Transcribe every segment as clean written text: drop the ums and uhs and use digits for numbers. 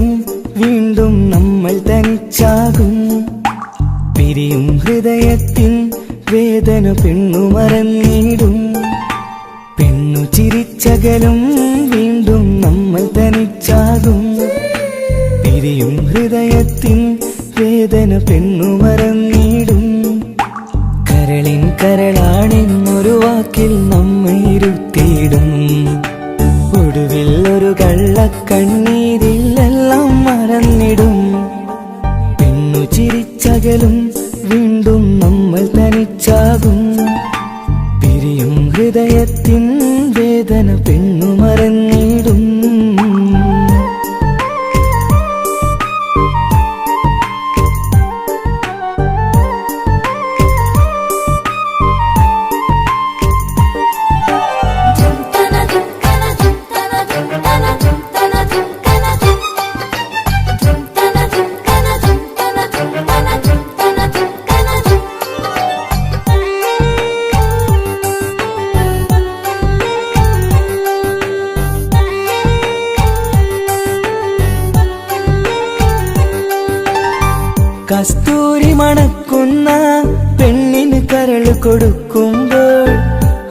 ചിരിച്ചകലും വീണ്ടും നമ്മൾ തനിച്ചാകും. പിരിയും ഹൃദയത്തിൻ വേദന പെണ്ണു മറന്നിടും. പെണ്ണു ചിരിച്ചകലും വീണ്ടും നമ്മൾ തനിച്ചാകും. പിരിയും ഹൃദയത്തിൻ വേദന പെണ്ണു മറന്നിടും. കരളിൻ കരളാണെന്നൊരു വാക്കിൽ നമ്മെ ഇരുത്തിയിടും. ഒടുവിൽ ഒരു കള്ളക്കണ്ണീരിലെല്ലാം മറന്നിടും. പെണ്ണു ചിരിച്ചകലും വീണ്ടും നമ്മൾ തനിച്ചാകും. പിരിയും ഹൃദയത്തിൻ വേദന പെണ്ണു മറന്നിടും. കസ്തൂരി മണക്കുന്ന പെണ്ണിന് കരൾ കൊടുക്കുമ്പോൾ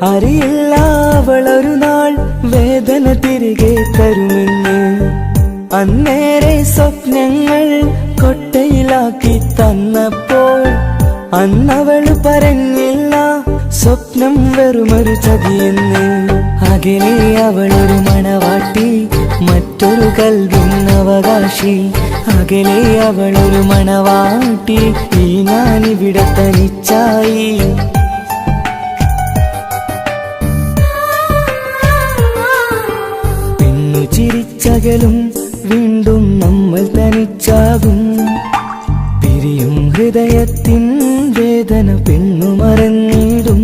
അറിയില്ല അവളൊരു നാൾ വേദന തിരികെ തരുമെന്ന്. അന്നേരെ സ്വപ്നങ്ങൾ കൊട്ടയിലാക്കി തന്നപ്പോൾ അന്നവള് പറഞ്ഞില്ല സ്വപ്നം വെറുമൊരു ചതിയെന്ന്. അകലെ അവളൊരു മണവാട്ടി, മറ്റൊരു കൽവിൻ അവകാശി. അകലെ അവളൊരു മണവാട്ടി, ഈ ഞാനിവിടെ തനിച്ചായി. പെണ്ണു ചിരിച്ചകലും വീണ്ടും നമ്മൾ തനിച്ചാകും. പിരിയും ഹൃദയത്തിൻ വേദന പെണ്ണു മറന്നിടും.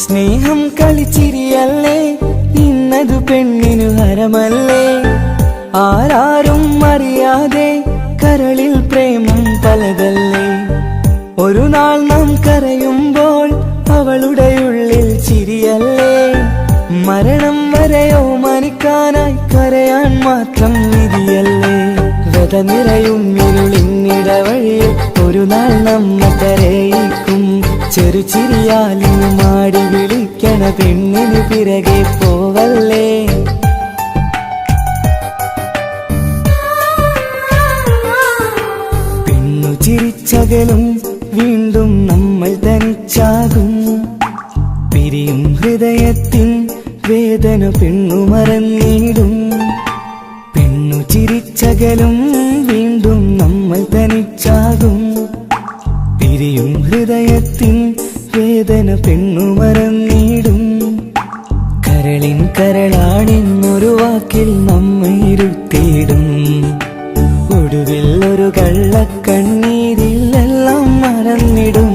സ്നേഹം കളിച്ചിരിയല്ലേ, ഇന്നതു പെണ്ണിനു ഹരമല്ലേ. ആരാരും അറിയാതെ കരളിൽ പ്രേമം പലതല്ലേ. ഒരു നാൾ നാം കരയുമ്പോൾ അവളുടെ ഉള്ളിൽ ചിരിയല്ലേ. മരണം വരെയോ മനിക്കാനായി കരയാൻ മാത്രം വിധിയല്ലേ. വ്യത നിറയും ഇരുളിന്നിടവഴിയിൽ ഒരു നാൾ നമ്മെ കരയിക്കും. ചെറുചിരിയാലിനു മാടി വിളിക്കണ പെണ്ണിന് പിറകെ പോവല്ലേ. പെണ്ണു ചിരിച്ചകലും വീണ്ടും നമ്മൾ തനിച്ചാകും. പിരിയും ഹൃദയത്തിൻ വേദന പെണ്ണു മറന്നിടും. പെണ്ണു ചിരിച്ചകലും വീണ്ടും നമ്മൾ തനിച്ചാകും. പിരിയും ഹൃദയത്തിൻ വേദന പെണ്ണു മറന്നിടും. കരളിൻ കരളാണെന്നൊരു വാക്കിൽ നമ്മെ ഇരുത്തിയിടും. ഒടുവിൽ ഒരു കള്ളക്കണ്ണീരിലെല്ലാം മറന്നിടും.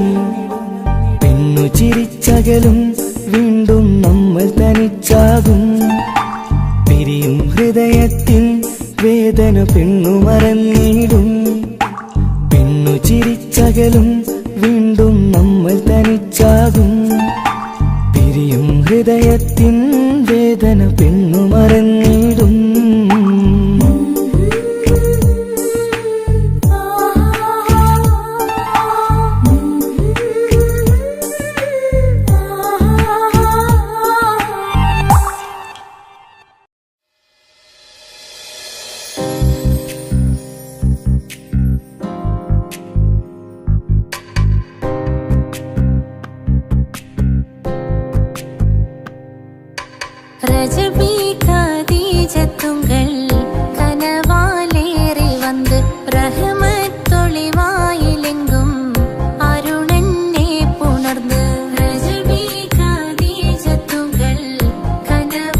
പെണ്ണു ചിരിച്ചകലും വീണ്ടും നമ്മൾ തനിച്ചാകും. പിരിയും ഹൃദയത്തിൻ വേദന പെണ്ണു മറന്നിടും. പെണ്ണു ചിരിച്ചകലും വീണ്ടും നമ്മൾ തനിച്ചാകും. പിരിയും ഹൃദയത്തിൻ വേദന പെണ്ണു മറന്നിടും. ரஜபி கதீஜத்துங்கள் கனவாலேறி வந்து ரஹமத்தொளிவாயிலெங்கும் அருணன்னே புணர்ந்து ரஜபி கதீஜத்துங்கள் கனவாலேறி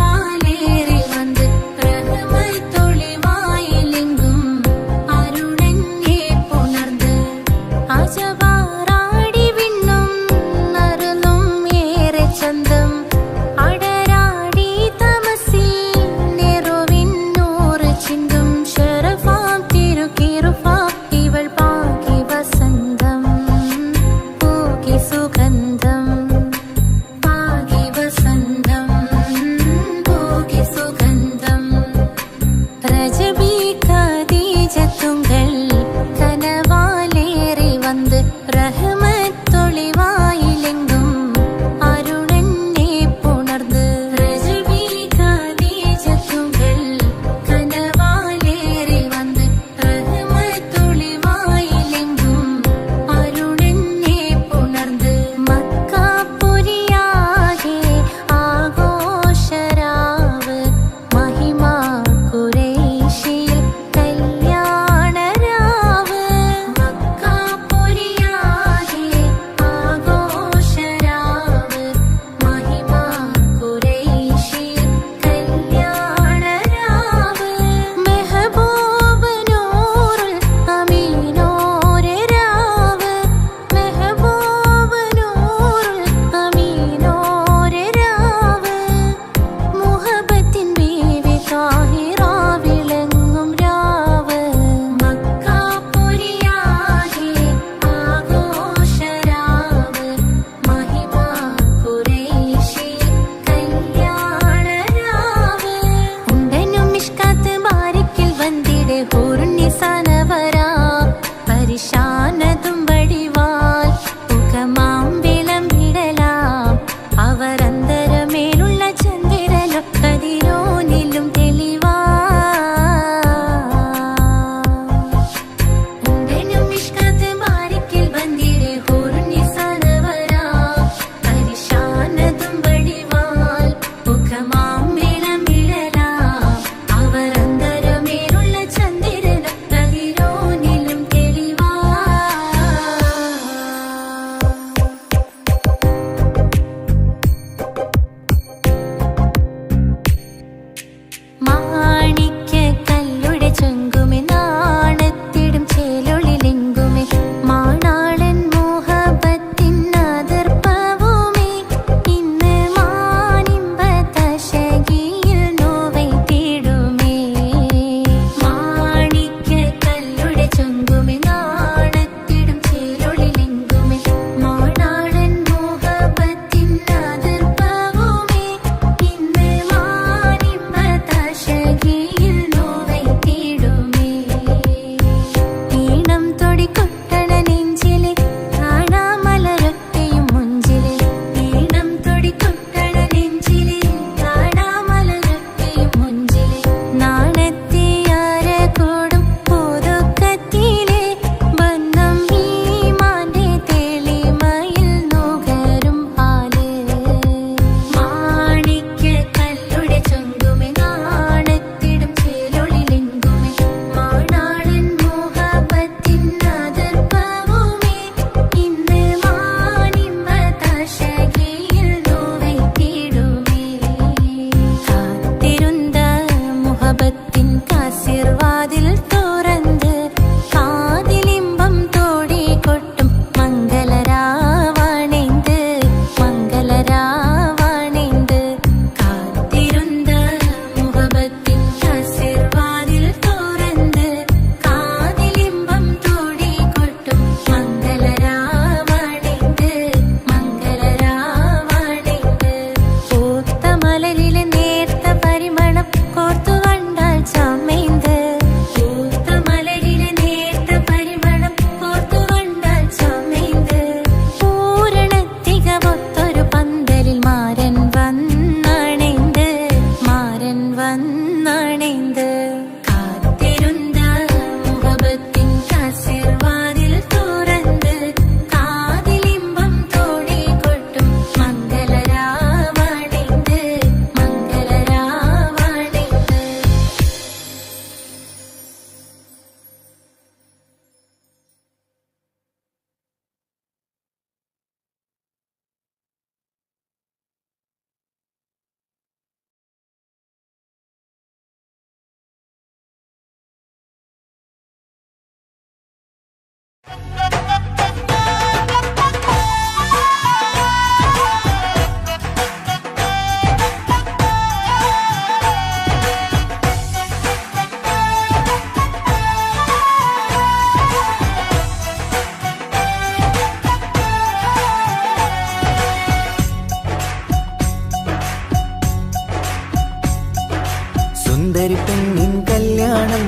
സുന്ദരി പെണ്ണിൻ കല്യാണം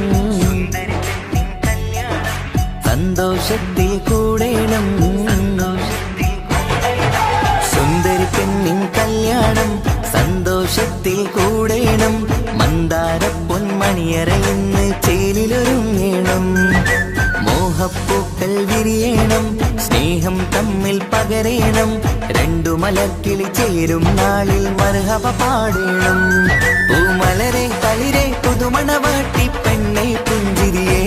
സന്തോഷത്തിൽ കൂടേണം. സുന്ദരി പെണ്ണിൻ കല്യാണം സന്തോഷത്തിൽ കൂടേണം. മന്ദാര പൊന്മണിയറയിന്ന് ചേലിലൊരുങ്ങേണം. മോഹപ്പൂക്കൾ വിരിയണം, സ്നേഹം തമ്മിൽ പകരേണം. രണ്ടു മലർക്കിളി ചേരും നാളിൽ മർഹബ പാടേണം. പൂമലരെ തളിരെ പുതുമണവാട്ടി പെണ്ണെ പുഞ്ചിരിയേ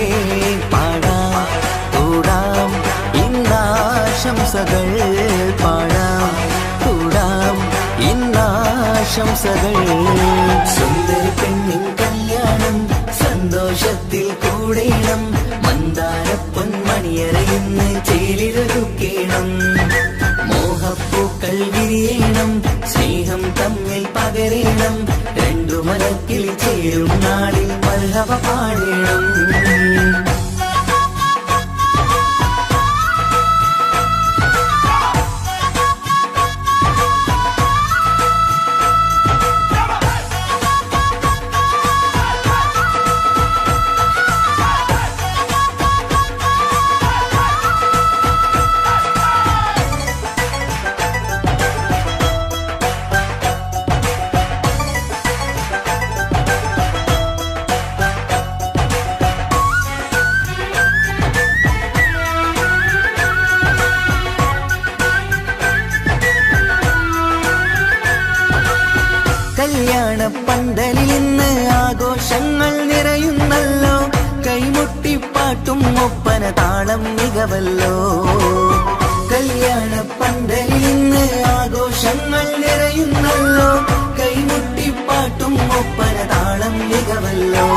പാടാം കൂടാം ഇന്നാശംസകൾ പാടാം കൂടാം ഇന്നാശംസകൾ. സുന്ദരി പെണ്ണിൻ കല്യാണം സന്തോഷത്തിൽ കൂടേണം. മന്ദാര പൊന്മണിയറയിന്ന് ചേലിലൊരുക്കേണം. മോഹപ്പൂക്കൾ വിരിയണം, സ്നേഹം തമ്മിൽ പകരേണം. രണ്ടു മലക്കിളി ചേരും നാളിൽ മർഹബ പാടേണം. കല്യാണ പന്തലിൽ ഇന്ന് ആഘോഷങ്ങൾ നിറയുന്നല്ലോ. കൈമുട്ടിപ്പാട്ടും ഒപ്പന താളം മികവല്ലോ. കല്യാണ പന്തലിൽ ഇന്ന് ആഘോഷങ്ങൾ നിറയുന്നല്ലോ. കൈമുട്ടിപ്പാട്ടും ഒപ്പന താളം മികവല്ലോ.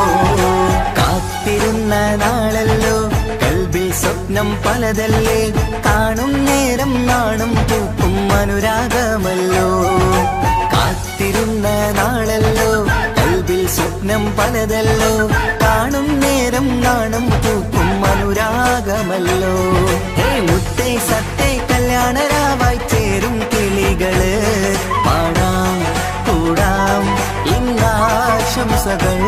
കാത്തിരുന്ന നാളല്ലോ, കൽബിൽ സ്വപ്നം പലതല്ലേ. കാണും നേരം നാണം പൂക്കും അനുരാഗമല്ലോ. കാത്തിരുന്ന നാളല്ലോ, കൽബിൽ സ്വപ്നം പലതല്ലോ. കാണും നേരം നാണം പൂക്കും അനുരാഗമല്ലോ. ഹേ മുത്തേ സത്തേ കല്യാണരാവായി ചേരും കിളികള് പാടാം കൂടാം ഇന്നാശംസകൾ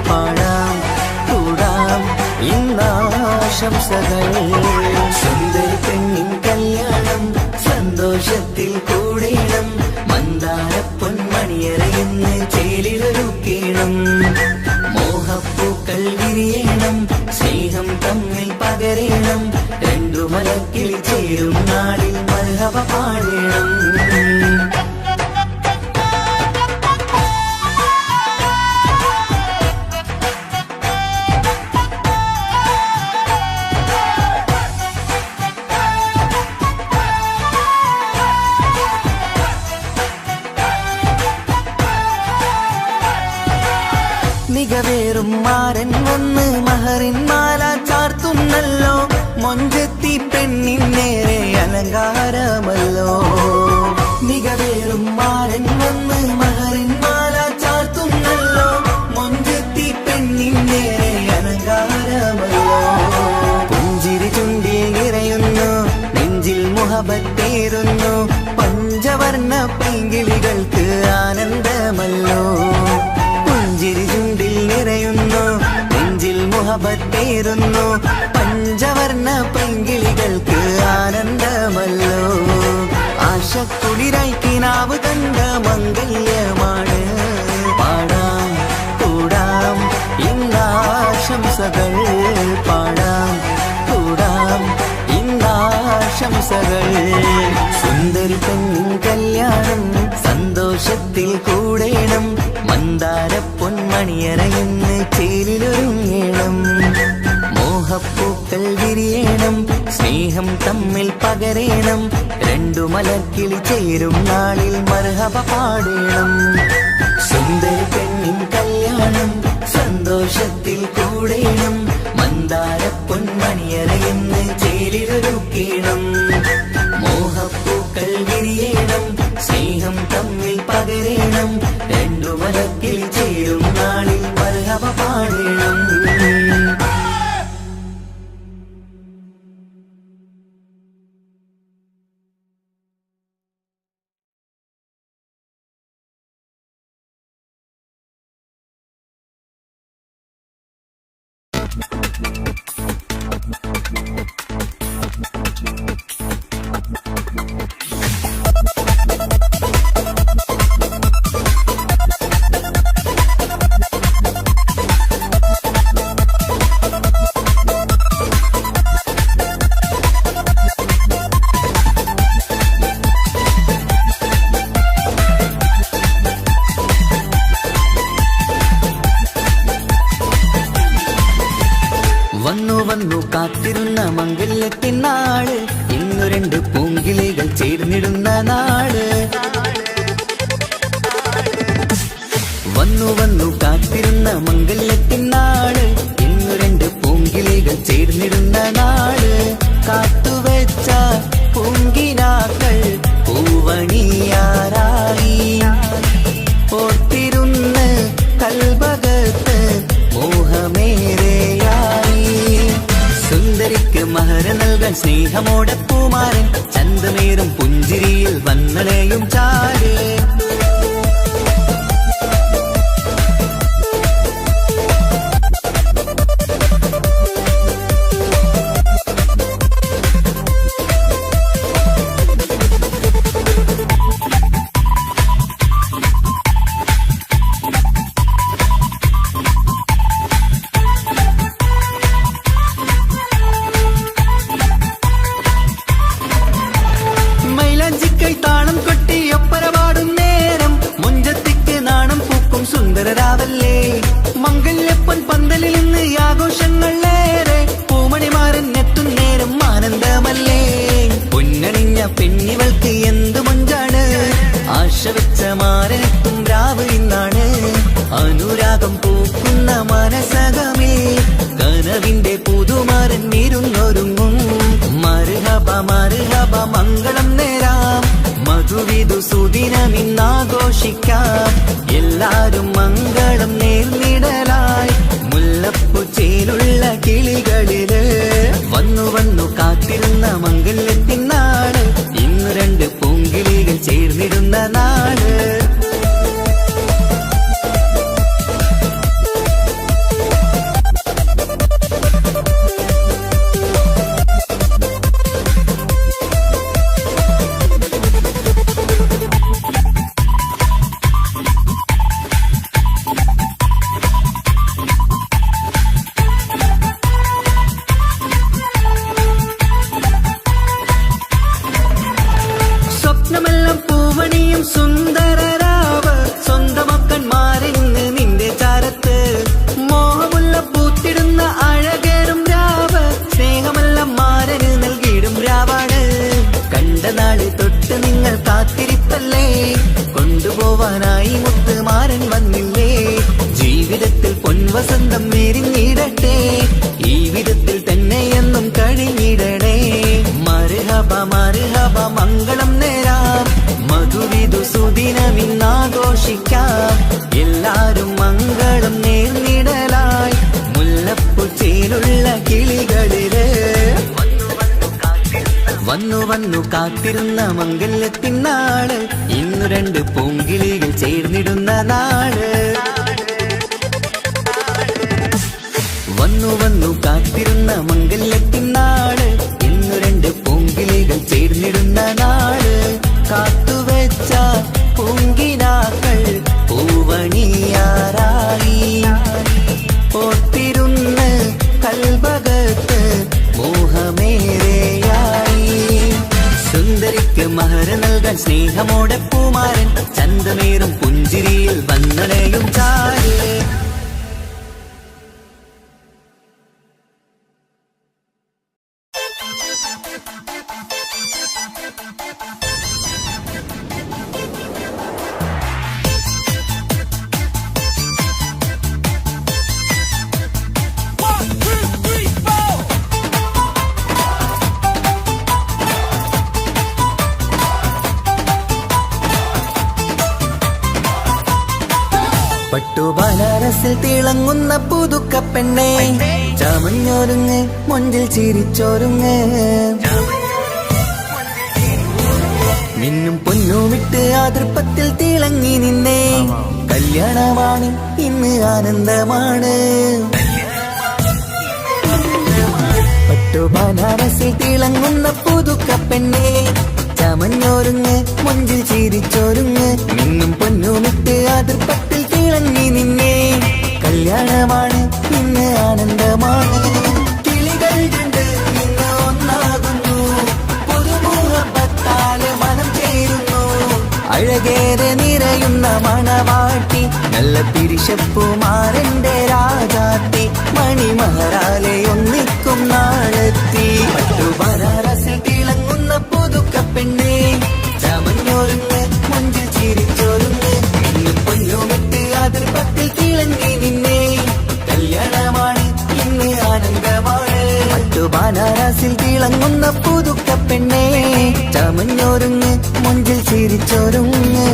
പാടാം കൂടാം ഇന്നാശംസകൾ. സുന്ദരി പെണ്ണിൻ കല്യാണം സന്തോഷത്തിൽ കൂടേണം. മന്ദാര പൊന്മണിയറയിന്ന് ചേലിലൊരുക്കേണം. മോഹപ്പൂക്കൾ വിരിയണം, സ്നേഹം തമ്മിൽ പകരേണം. രണ്ടു മലക്കിളി ചേരും നാളിൽ മർഹബ പാടേണം. മികവേറും മാരൻ വന്ന് മഹറിൻ മാല ചാർത്തുന്നല്ലോ. മൊഞ്ചെത്തി പെണ്ണിൻ നേരെ അലങ്കാരമല്ലോ. മികവേറും മാരൻ വന്ന് മഹറിൻ മാല ചാർത്തുന്നല്ലോ. മൊഞ്ചെത്തി പെണ്ണിൻ നേരെ അലങ്കാരമല്ലോ. പുഞ്ചിരി ചുണ്ടിൽ നിറയുന്നു, നെഞ്ചിൽ മുഹബത്തേറുന്നു. പഞ്ചവർണ്ണ പൈങ്കിളികൾക്ക് ആനന്ദമല്ലോ. പുഞ്ചിരി ചുണ്ടിൽ നിറയുന്നു, നെഞ്ചിൽ മുഹബത്തേറുന്നു. പഞ്ചവർണ്ണ പൈങ്കിളികൾക്ക് ആനന്ദമല്ലോ. ആശക്കുളിരായി കിനാവ് കണ്ട മംഗല്യമാണ്. പാടാം കൂടാം ഇന്നാശംസകൾ പാടാം കൂടാം ഇന്നാശംസകൾ. സുന്ദരി പെണ്ണിൻ കല്യാണം സന്തോഷത്തിൽ കൂടേണം. മന്ദാര പൊന്മണിയറയിന്ന് ചേലിലൊരുങ്ങേണം. മോഹപ്പൂക്കൾ വിരിയണം, സ്നേഹം തമ്മിൽ പകരേണം. രണ്ടു മലർക്കിളി ചേരും നാളിൽ മർഹബ പാടേണം. സുന്ദരി പെണ്ണിൻ കല്യാണം സന്തോഷത്തിൽ കൂടേണം. മന്ദാര പൊന്മണിയറയിന്ന് ചേലിലൊരുക്കേണം. മോഹപ്പൂക്കൾ വിരിയണം, സ്നേഹം തമ്മിൽ പകരേണം. രണ്ടു മലക്കിളി ചേരും നാളിൽ മർഹബ പാടേണം. വന്നു കാത്തിരുന്ന മംഗല്യത്തിനാള്, ഇന്നു രണ്ട് പൂങ്കിളികൾ ചേർന്നിടുന്ന നാട്. വന്നു കാത്തിരുന്ന മംഗല്യത്തിനാള്, ഇന്നു രണ്ട് പൂങ്കിളികൾ ചേർന്നിടുന്ന നാട്. കാത്തുവെച്ച പൂങ്കിനാക്കൾ പൂവണിയാറായി, ഓർത്തിരുന്ന് കൽബകത്ത് മോഹമേറെയായി. സുന്ദരിക്ക് മഹർ നൽകാൻ സ്നേഹമോടെ പൂമാരൻ, ചന്തമേറും പുഞ്ചിരിയിൽ വന്നളയും ചാര്. താളം കൊട്ടി ഒപ്പരപാടും നേരം, മുഞ്ചത്തിക്ക് നാണം പൂക്കും സുന്ദരരാവല്ലേ. മംഗല്യപ്പൊൻ പന്തലിൽ നിന്ന് ആഘോഷങ്ങളേറെ, പൂമണിമാരൻ എത്തും നേരം ആനന്ദമല്ലേ. പൊന്നണിഞ്ഞ പെണ്ണിവൾക്ക് എന്തു മൊഞ്ചാണ്, ആശ വെച്ച മാരനെത്തും രാവ് ഇന്നാണ്. അനുരാഗം പൂക്കുന്ന മനസകമേ, കനവിന്റെ പുതുമാരൻ ഇരുന്നൊരുങ്ങും. മർഹബ മർഹബ മംഗളം നേരാം, മധുവിധു സുദിനമിന്നാഘോഷിക്കാം. എല്ലാരും മംഗളം നേർന്നിടലായി, മുല്ലപ്പൂ ചേലുള്ള കിളികളില്. വന്നു കാത്തിരുന്ന മംഗല്യത്തിനാള്, ഇന്നു രണ്ട് പൂങ്കിളികൾ ചേർന്നിടുന്ന നാട്. സ്വപ്നമെല്ലാം പൂവണിയും സുന്ദരരാവ്, സ്വന്തമക്കന്മാരിന്ന് നിന്റെ ചാരത്ത്. മോഹമുള്ള പൂത്തിടുന്ന അഴകേറും രാവ്, സ്നേഹമെല്ലാം മാരന് നൽകിയിടും രാവാണ്. കണ്ട നാള് തൊട്ട് നിങ്ങൾ കാത്തിരിപ്പല്ലേ, കൊണ്ടുപോവാനായി മുത്തുമാരൻ വന്നില്ലേ. ജീവിതത്തിൽ പൊൻവസന്തം നേരിഞ്ഞിടട്ടെ, ഈ വിധത്തിൽ തന്നെ എന്നും കഴിഞ്ഞിടണേ. മർഹബ മർഹബ മംഗളം നേരാം, മധുവിധു സുദിനമിന്നാഘോഷിക്കാം. എല്ലാരും മംഗളം നേർന്നിടലായി, മുല്ലപ്പൂ ചേലുള്ള കിളികളില്. വന്നു കാത്തിരുന്ന മംഗല്യത്തിനാള്, ഇന്നു രണ്ട് പൂങ്കിളികൾ ചേർന്നിടുന്ന നാട്. വന്നു കാത്തിരുന്ന മംഗല്യത്തിനാള്, ഇന്നു രണ്ട് പൂങ്കിളികൾ ചേർന്നിടുന്ന നാട്. കാത്തുവെച്ച പൂങ്കിനാക്കൾ പൂവണിയാറായി, ഓർത്തിരുന്ന് കൽബകത്ത് മോഹമേറെയായി. സുന്ദരിക്ക് മഹർ നൽകാൻ സ്നേഹമോടെ പൂമാരൻ, ചന്തമേറും പുഞ്ചിരിയിൽ വന്നളയും ചാര്. പട്ടുബനാരസിൽ തിളങ്ങുന്ന പുതുക്കപ്പെണ്ണേ, ചമഞ്ഞൊരുങ്ങ് മുഞ്ചിൽ ചിരിച്ചോരുങ്ങ്. മിന്നും പൊന്നുമിട്ട് ആതൃപ്പത്തിൽ തിളങ്ങി നിന്നേ, കല്യാണമാണ് ഇന്ന് ആനന്ദമാണ്. പട്ടു ബനാറസിൽ തിളങ്ങുന്ന പുതുക്കപ്പെണ്ണേ ചമഞ്ഞോരുങ്ങ് മുഞ്ചിൽ ചിരിച്ചോരുങ്ങ് മിന്നും പൊന്നുമിട്ട് അതിർപ്പത്തിൽ തിളങ്ങി നിന്നെ കല്യാണമാണ് ഇന്ന് ആനന്ദമാണ് കിളികൾ കണ്ട് ഇന്ന് ഒന്നാകുന്നു പുതുമുഹബത്താല് മനം ചേരുന്നു അഴകേറെ നിറയുന്ന മണവാട്ടി നല്ല തിരിശപ്പുമാരന്റെ രാജാത്തി മണിമഹറാലെ ഒന്നിക്കും നാളെത്തി പട്ടുബനാറസിൽ തിളങ്ങുന്ന പുതുക്കപ്പെണ്ണേ ചമഞ്ഞോരുങ്ങ് മുഞ്ചിൽ ചിരിച്ചോരുങ്ങ് ഇന്ന് പൊന്നുമിട്ട് അതിർപ്പത്തിൽ തിളങ്ങി നിന്നെ കല്യാണമാണ് ഇന്ന് ആനന്ദമാണ് പട്ടുബനാറസിൽ തിളങ്ങുന്ന പുതുക്കപ്പെണ്ണേ ചമഞ്ഞോരുങ്ങ് മുഞ്ചിൽ ചിരിച്ചോരുങ്ങ്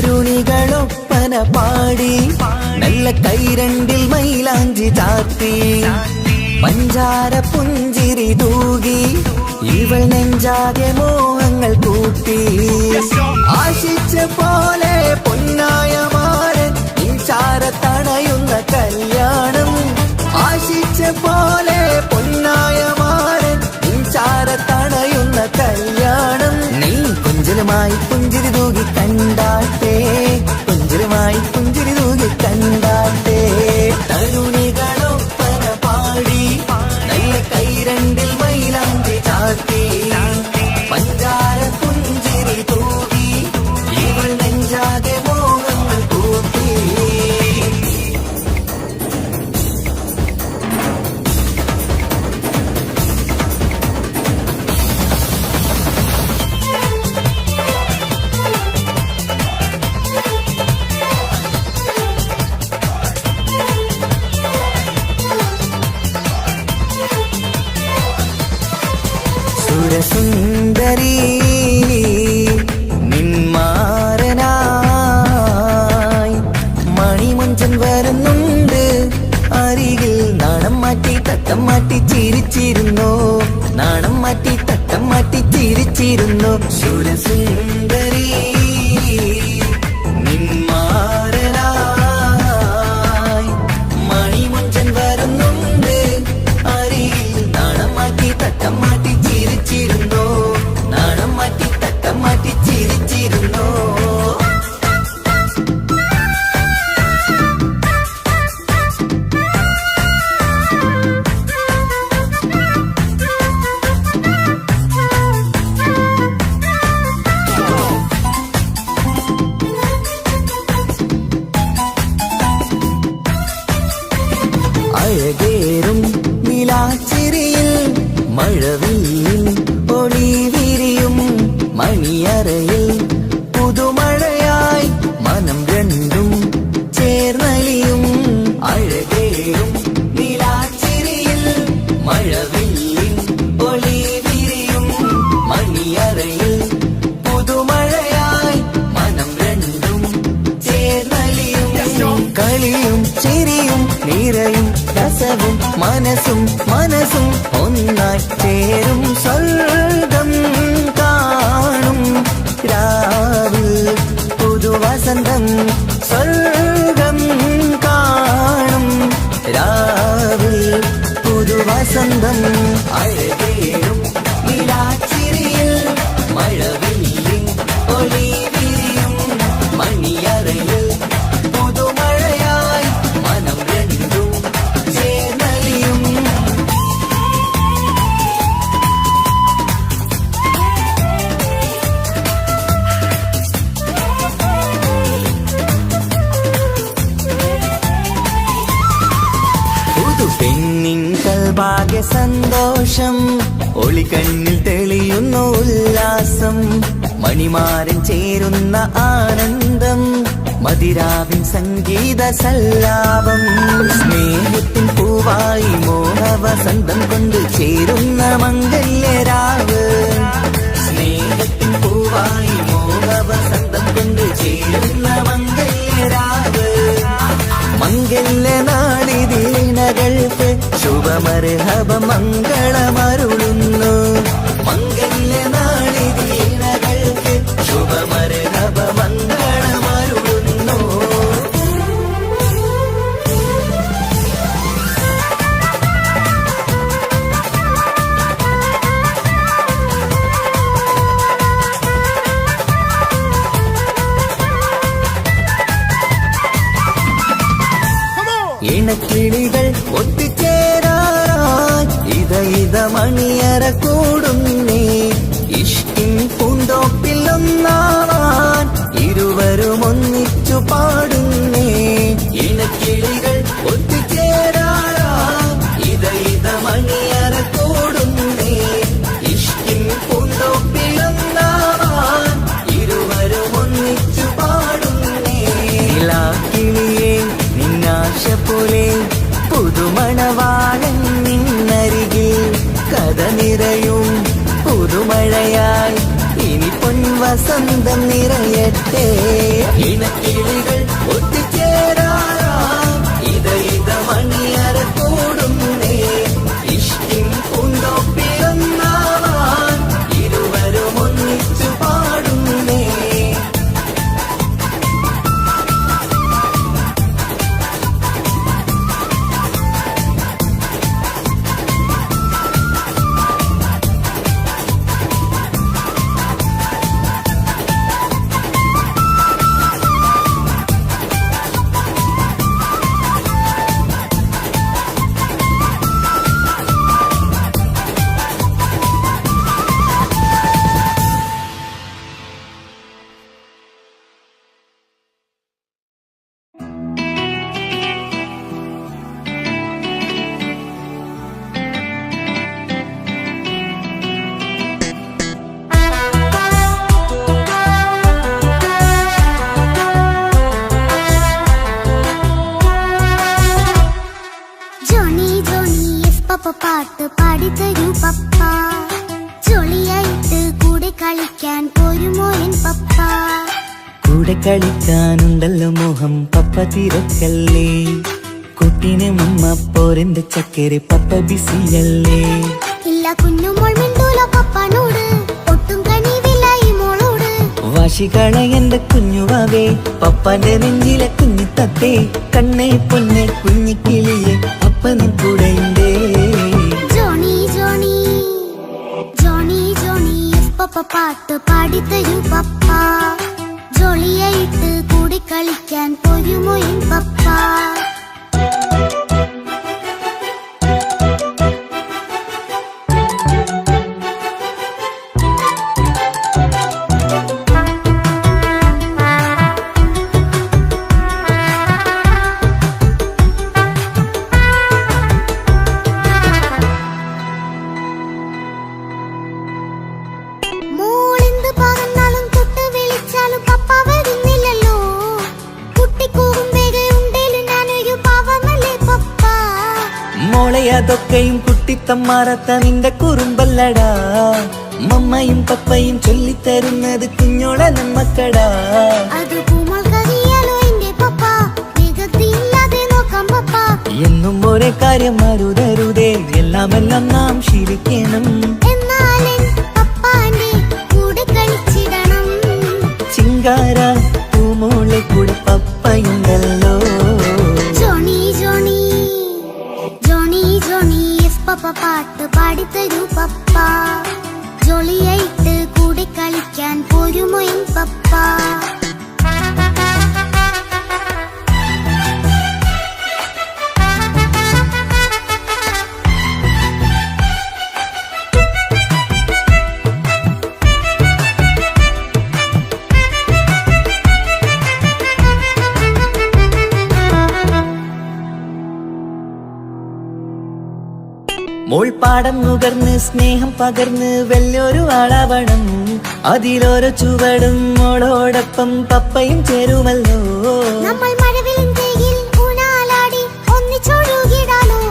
തരുണികളൊപ്പന പാടി നല്ല കൈരണ്ടിൽ മൈലാഞ്ചി ചാർത്തി പഞ്ചാര പുഞ്ചിരി തൂകി ഇവൾ നെഞ്ചാകെ മോഹങ്ങൾ കൂട്ടി ആശിച്ച പോലെ പൊന്നായ മാരൻ ചാരത്തണയുന്ന കല്യാണം ആശിച്ച പോലെ പൊന്നായ മാരൻ ചാരത്തണയുന്ന കല്യാണം നീ കുഞ്ചലുമായി പുഞ്ചിരി തൂകി കണ്ടാട്ടെ കുഞ്ചലുമായി പുഞ്ചിരി തൂകി കണ്ടാട്ടെ തരുണികളൊപ്പന പാടി നല്ല കൈരണ്ടിൽ മൈലാഞ്ചി ചാർത്തി പഞ്ചാര പുഞ്ചിരി തൂകി ഇവൾ നെഞ്ചാകെ മോഹങ്ങൾ കൂട്ടി സുരസുന്ദരി നിന്മാരനായി മണിമുഞ്ചൻ വരുന്നുണ്ട് അരികിൽ നാണം മാറ്റി തട്ടം മാറ്റി ചിരിച്ചിരുന്നു നാണം മാറ്റി തട്ടം മാറ്റി ചിരിച്ചിരുന്നു സുരസുന്ദരി നിന്മാരനായി മണിമുഞ്ചൻ വരുന്നുണ്ട് അരികിൽ നാണം മാറ്റി തട്ടം മാറ്റി ചിരിച്ചിരുന്നു നാണം മാറ്റി തട്ടം മാറ്റി ചിരിച്ചിരുന്നു അഴകേറും നിലാച്ചിരിയിൽ മഴവില്ലിൽ ഒളി വിരിയും മണിയറയിൽ പുതുമഴയായി മനം രണ്ടും ചേർന്നലിയും അഴകേറും നിലാച്ചിരിയിൽ മഴവില്ലിൽ ഒളി വിരിയും മണിയറയിൽ പുതുമഴയായി മനം രണ്ടും ചേർന്നലിയും കളിയും ചിരിയും നിറയും രസവും മനസ്സും മനസ്സും ഒന്നായി ചേരും സ്വർഗം കാണും രാവിൽ പുതുവസന്തം സ്വർഗം കാണും രാവിൽ പുതുവസന്തം അഴകേറും നിലാച്ചിരിയിൽ മഴവില്ലിൻ ഒളി വിരിയും മണിയറയിൽ പുതുമഴയായി മനം രണ്ടും ചേർന്നലിയും പുതു പെണ്ണിൻകൾ ഭാഗ്യ സന്തോഷം ഒളിക്കണ്ണിൽ തെളിയുന്നു ഉല്ലാസം മണിമാരൻ ചേരുന്ന ആനന്ദം മതിരാവിൻ സംഗീത സല്ലാപം സ്നേഹത്തിൻ പൂവായി മോഹവസന്തം കൊണ്ട് ചേരുന്ന മംഗല്യരാവ് ശുഭമർഹബ മംഗളമരുളുന്നു മംഗല്യ നാളിതീണകൾക്ക് ശുഭമർഹബ മംഗളമരുളുന്നു. ഇണക്കിളികൾ ഒത്തുചേരാറായി ഇത മണിയറ കൂടുന്നേ ഇഷ്കിൻ പൂന്തോപ്പിൽ ഒന്നാവാൻ ഇരുവരും ഒന്നിച്ചു പാടുന്നേ. ഇണക്കിളികൾ ഒത്തുചേരാറായി ഇത മണിയറ കൂടുന്നേ ഇഷ്കിൻ പൂന്തോപ്പിൽ ഒന്നാവാൻ ഇരുവരും ഒന്നിച്ചു പാടുന്നേ. കിളിയേ നിന്നാശ പോലെ പുതുമണവാളൻ നിന്നരികിൽ കഥ നിറയും പുതുമഴയായി ഇനി പൊൻവസന്തം നിറയട്ടെ. ഇണക്കിളികൾ ഒത്തുചേരാറാം ഇത മണിയറ കൂടുന്നേ ഇഷ്കിൻ പൂന്തോപ്പിലൊന്നാവാൻ ഇരുവരും ഒന്നിച്ചു പാടുന്നേ. പാട്ട് പാടിത്തരൂ പപ്പ ജോളിയായിട്ട് കൂടെ കളിക്കാൻ പോരുമോ എൻ പപ്പ. കൂടെ കളിക്കാനുണ്ടല്ലോ മോഹം പപ്പ തിരക്കല്ലേ കുട്ടിനെ മുമ്മ പോരെന്റെ ചക്കര പപ്പ ബിസിയല്ലേ. ഇല്ല കുഞ്ഞുമോൾ മിണ്ടൂല പപ്പനോട് ഒട്ടും കനിവില്ല ഈ മോളോട്. വാശികള എന്റെ കുഞ്ഞുവാവേ പപ്പന്റെ നെഞ്ചിലെ കുഞ്ഞിത്തത്തേ കണ്ണേ പൊന്നെ കുഞ്ഞിക്കിളിയെ അപ്പനും കൂടെയുണ്ടേ. ജോണി ജോണി ജോണി ജോണി പപ്പ പാട്ട് പാടിത്തരൂ പപ്പ ജോളിയായിട്ട് കൂടി കളിക്കാൻ പോരുമോ എൻ പപ്പ. അതൊക്കെയും കുട്ടിത്തമ്മാറത്ത നിന്റെ കുറുമ്പല്ലടാ മമ്മയും പപ്പയും ചൊല്ലിത്തരുന്നത് കുഞ്ഞോളെ നമ്മക്കടാ. എന്നും ഒരേ കാര്യം അരുതരുതേ എല്ലാം നാം ശീലിക്കണം. ചിങ്കാര പൂമോളെ കൂടെ പപ്പയുണ്ടല്ലോ. പപ്പ പാട്ട് പാടിത്തരൂ പപ്പ ജോളിയായിട്ട് കൂടെ കളിക്കാൻ പോരുമോ എൻ പപ്പ. മോൾപ്പാടം നുകർന്ന് സ്നേഹം പകർന്ന് വലിയൊരു ആളാവണം അതിലോരോ ചുവടും മോളോടൊപ്പം പപ്പയും ചേരുമല്ലോ. നമ്മൾ മഴവിലും തേയിൽ ഊനാലാടി ഒന്നിച്ചൊഴുകിടാലോ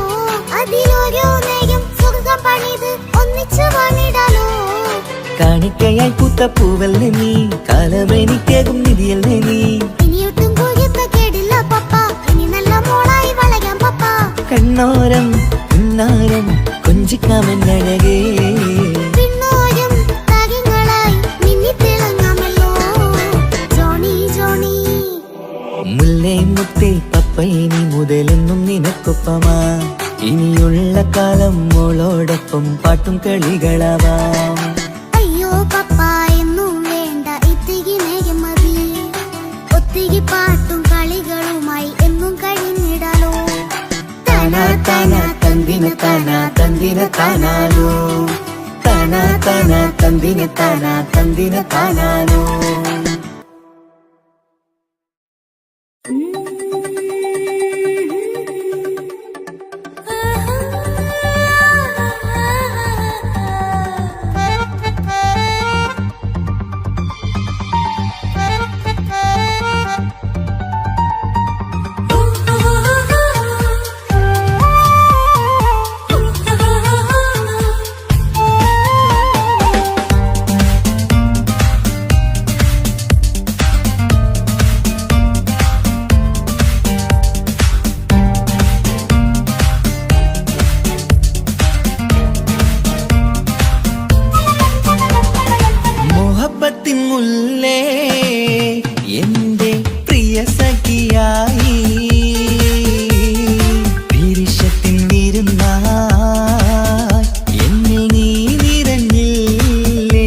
അതിലോരോ നേരം സുഖം പണിത് ഒന്നിച്ചു വാണിടാലോ. കാണിക്കയായി പൂത്ത പൂവല്ലേ നീ കാലമെനിക്കേകും നിധിയല്ലേ നീ. ഇനിയൊട്ടും കൂകിത്ത കേടില്ല പപ്പ ഇനി നല്ല മോളായി വളയാം പപ്പ. കണ്ണോരം പുന്നാരം കൊഞ്ചിക്കാമെന്നഴകേ പിന്നോരും തകിങ്ങളായി മിന്നിത്തിളങ്ങാമല്ലോ ജോണി ജോണി. മുല്ലേ മുത്തേ പപ്പയിനി മുതലെന്നും നിനക്കൊപ്പമാ ഇനിയുള്ള കാലം മോളോടൊപ്പം പാട്ടും കളികളാവാം. അയ്യോ പപ്പ എന്നും വേണ്ട ഇത്തിരി നേരം മതി ഒത്തിരി പാട്ടും കളികളുമായി എന്നും കഴിഞ്ഞിടാലോ. താനാ താനാ തന്തിന താനാ തന്തിന താനാലോ താനാ താനാ തന്തിന താനാ തന്തിന താനാലോ. മുഹബത്തിൻ മുല്ലേ എന്റെ പ്രിയ സഖിയായി വിരിശത്തിൻ വിരുന്നായി എന്നിൽ നീ നിറഞ്ഞില്ലേ.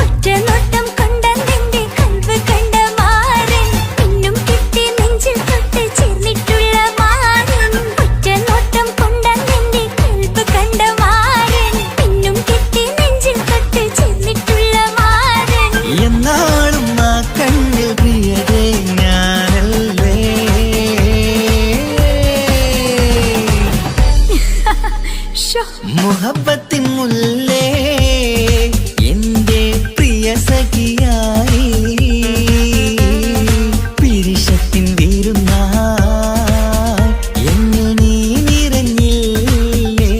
ഒറ്റനോട്ടം കൊണ്ട നിന്റെ കൽവ് കണ്ട മാരൻ പിന്നും കിട്ടി നെഞ്ചിൽ തൊട്ട് ചേർന്നിട്ടുള്ള മാരൻ. ഒറ്റനോട്ടം കൊണ്ട നിന്റെ കൽവ് കണ്ട മാരൻ പിന്നും കിട്ടി നെഞ്ചിൽ തൊട്ട് ചേർന്നിട്ടുള്ള മാരൻ. എന്നാളും ആ കണ്ണിൽ പ്രിയതേ ഞാനല്ലേ. ഷോ മുഹബത്തിൻ മുല്ലേ എന്റെ പ്രിയ സഖിയായി പിരിശത്തിൻ വിരുന്നായി എന്നിൽ നീ നിറഞ്ഞില്ലേ.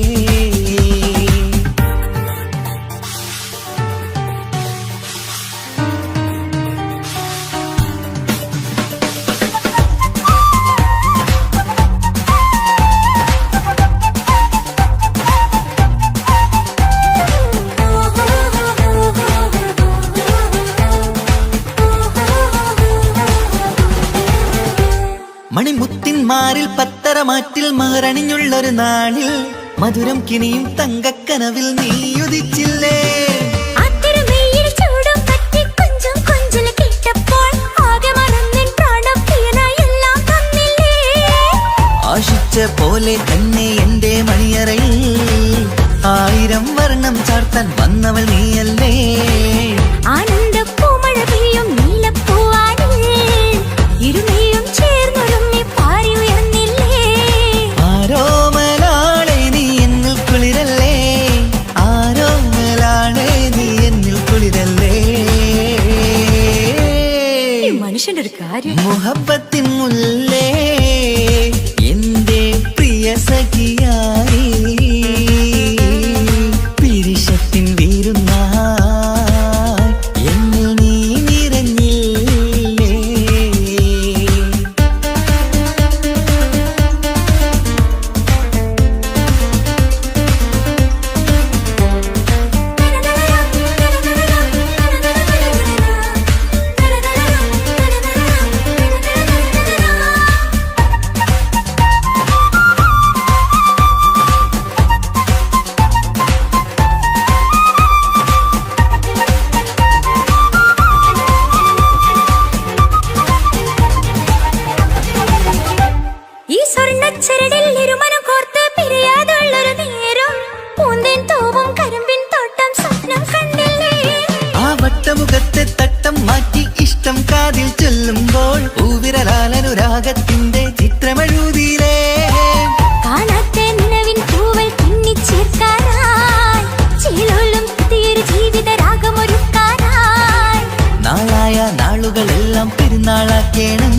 മണിമുത്തിൻ മാറിൽ പത്തരമാറ്റിൽ മഹറണിഞ്ഞുള്ളൊരു നാളിൽ മധുരം കിനിയും തങ്കക്കനവിൽ നീയുദിച്ചില്ലേ. ആ തിരുമേയിൽ ചൂടും പറ്റി കൊഞ്ചും കൊഞ്ചൽ കേട്ടപ്പോൾ ആകെ മറന്നിൻ പ്രാണം പ്രിയനായി എല്ലാം തന്നില്ലേ. ആശിച്ച പോലെ തന്നെ എന്റെ മണിയറയിൽ 1000 വർണ്ണം ചാർത്താൻ വന്നവൾ നീയല്ലേ. ആനന്ദ പൂമഴ പെയ്യും നീലപ്പൂവാനിൽ ഇരുമയും ചേർന്നൊരുമ്മി പാറി ഉയർന്നില്ലേ. ആരോമലാളെ നീ എന്നിൽ കുളിരല്ലേ ആരോമലാളെ നീ എന്നിൽ കുളിരല്ലേ. ഈ മനുഷ്യന്റെ ഒരു കാര്യം. മുഹബത്തിൻ മുല്ലേ എന്റെ പ്രിയ സഖിയായി പിരിശത്തിൻ വിരുന്നായി എന്നിൽ നീ നിറഞ്ഞില്ലേ. ഈ സ്വർണ്ണച്ചരടിൽ ഇരുമനം കോർത്ത് പിരിയാതുള്ളൊരു നേരം പൂന്തേൻ തൂവും കരിമ്പിൻ തോട്ടം സ്വപ്നം കണ്ടില്ലേ. ആ വട്ടമുഖത്തെ തട്ടം മാറ്റി ഇഷ്ടം കാതിൽ ചൊല്ലുമ്പോൾ പൂവിരലാലനുരാഗത്തിന്റെ ചിത്രമെഴുതിയിലേ. കാണാത്ത നിലവിൻ പൂവൽ പിന്നിച്ചേർക്കാനായി ചീലോലും പുതിയൊരു ജീവിത രാഗമൊരുക്കാനായി നാളായ നാളുകളെല്ലാം പെരുന്നാളാക്കേണം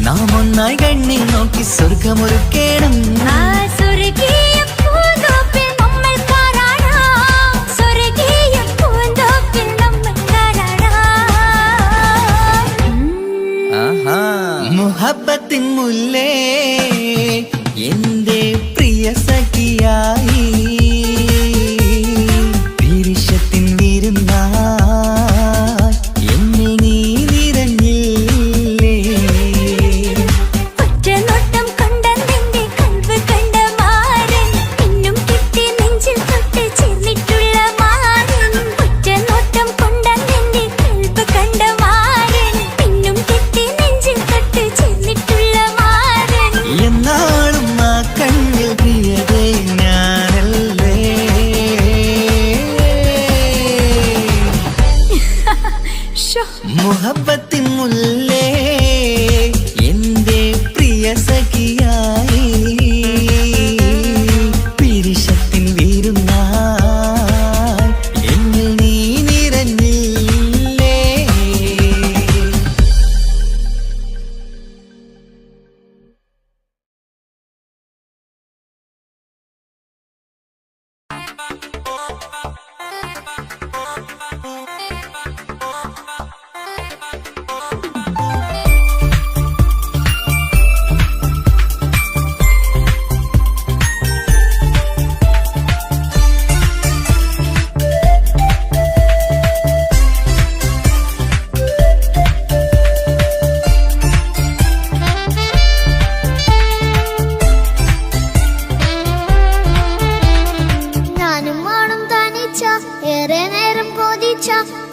നാം ഒന്നായി കണ്ണിൽ നോക്കി സ്വർഗമൊരുക്കേണം. ആ സ്വർഗീയ പൂന്തോപ്പിൽ നമ്മൾ കാണാം. സ്വർഗീയ പൂന്തോപ്പിൽ നമ്മൾ കാണാം. മുഹബത്തിൻ മുല്ലേ എന്റെ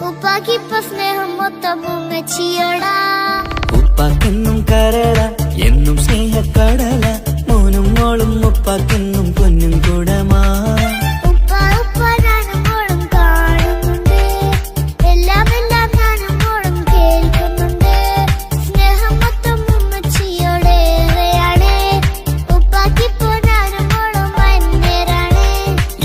ഉപ്പാക്കിപ്പ സ്നേഹം മൊത്തം ഉമ്മച്ചിയോടാ. ഉപ്പാക്കെന്നും കരള എന്നും സ്നേഹക്കടല മോനും മോളും ഉപ്പാക്കെന്നും പൊന്നും കുടമാ. ഉപ്പ ഉപ്പ ഞാനും മോളും കാണുന്നുണ്ട്, എല്ലാം എല്ലാം ഞാനും മോളും കേൾക്കുന്നുണ്ട്. സ്നേഹം മൊത്തം ഉമ്മച്ചിയോടേറെയാണ്, ഉപ്പാക്കിപ്പോ ഞാനും മോളും അന്യരാണ്.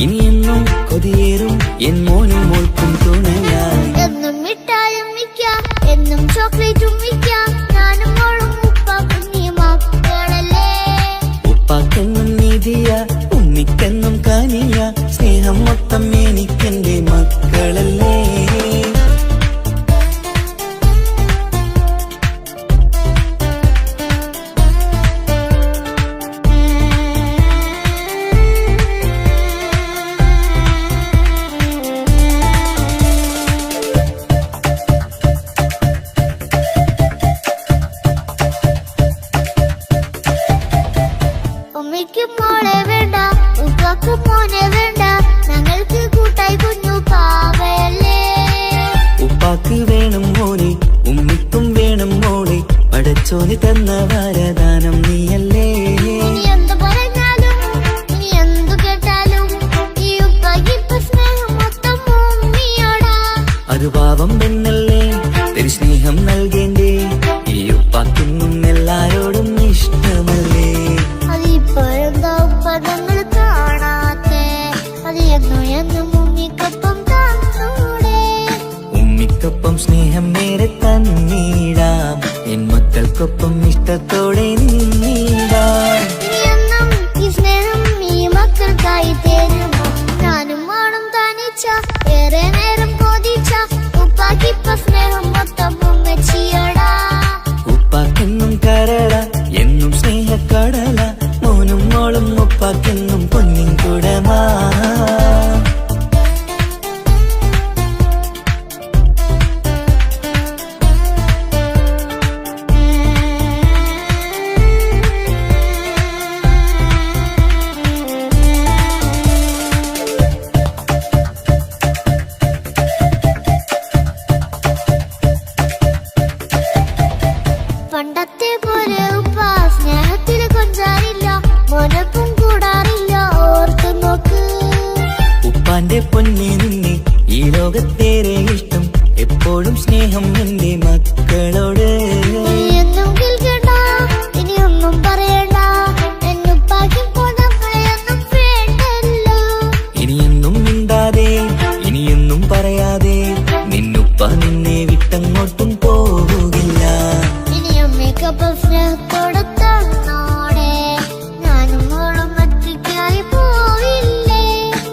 ഇനിയെന്നും കൊതിയേറും എൻ മോനും മോൾക്കും തുണയായി. എന്നും മിഠായും വിൽക്കാം, എന്നും ചോക്ലേറ്റും വിൽക്കാം, ഞാനും മോളും ഉപ്പാക്കും നീ മക്കളല്ലേ. ഉപ്പാക്കെന്നും നീതിയ ഉമ്മിക്കെന്നും കനിയ സ്നേഹം മൊത്തം എനിക്കെന്റെ മക്കളല്ലേ. ഉമ്മയ്ക്കും മോളെ വേണ്ട, ഉപ്പാക്കും മോനെ വേണ്ട, ഞങ്ങൾക്ക് കൂട്ടായി കുഞ്ഞു പാവയല്ലേ. ഉപ്പാക്ക് വേണം മോനെ ഉമ്മിക്കും വേണം മോളെ, പടച്ചോന് തന്ന വരദാനം നീയല്ലേ. ഇനി എന്ത് പറഞ്ഞാലും ഇനി എന്തു കേട്ടാലും ഈ ഉപ്പാക്കിപ്പ സ്നേഹം മൊത്തം ഉമ്മിയോടാ. അത് പാവം പെണ്ണല്ലേ തിരു സ്നേഹം നൽകേണ്ടേ, ഈ ഉപ്പാക്കൊന്നും എല്ലാരോടും ഇഷ്ടമല്ലേ. അതിപ്പോഴെന്താ ഉപ്പ ഞങ്ങൾ കാണാത്തെ, അത് എന്നും എന്നും ഉമ്മിക്കൊപ്പം തന്നൂടെ. ഉമ്മിക്കൊപ്പം സ്നേഹം നേരെ തന്നീടാം, എൻ മക്കൾക്കൊപ്പം ഇഷ്ടത്തോടെ നിന്നീടാം. ഇനിയെന്നും ഈ സ്നേഹം ഈ മക്കൾക്കായി തരുമോ, ഞാനും മോളും തനിച്ച ഏറെ നേരം കൊതിച്ച ഉപ്പാക്കിപ്പ സ്നേഹം മൊത്തം ഉമ്മച്ചിയോടാ. ഉപ്പാക്കെന്നും കരള എന്നും സ്നേഹക്കടല മോനും മോളും ഉപ്പാക്കെന്നും പൊന്നിൻ കുടമാ. പണ്ടത്തെ പോലെ ഉപ്പ സ്നേഹത്തിൽ കൊഞ്ചാറില്ല, മോനൊപ്പം കൂടാറില്ല, ഓർത്തു നോക്ക്. ഉപ്പാന്റെ പൊന്നെ നിന്നെ ഈ ലോകത്തേറെ ഇഷ്ടം, എപ്പോഴും സ്നേഹം എന്റെ മക്കളോട്. ഇനിയൊന്നും കേൾക്കണ്ട, ഇനിയൊന്നും പറയണ്ട, എന്നുപ്പാക്കിപ്പോ നമ്മളെയൊന്നും വേണ്ടല്ലോ. ഇനിയെന്നും മിണ്ടാതെ ഇനിയൊന്നും പറയാതെ നിന്നുപ്പ നിന്നെ വിട്ടങ്ങോട്ടും പോവുകില്ല. ഇനി അമ്മയ്ക്കൊപ്പം സ്നേഹത്തോടെ തന്നോടെ, ഞാനും മോളും ഒറ്റയ്ക്കായി പോയില്ലേ.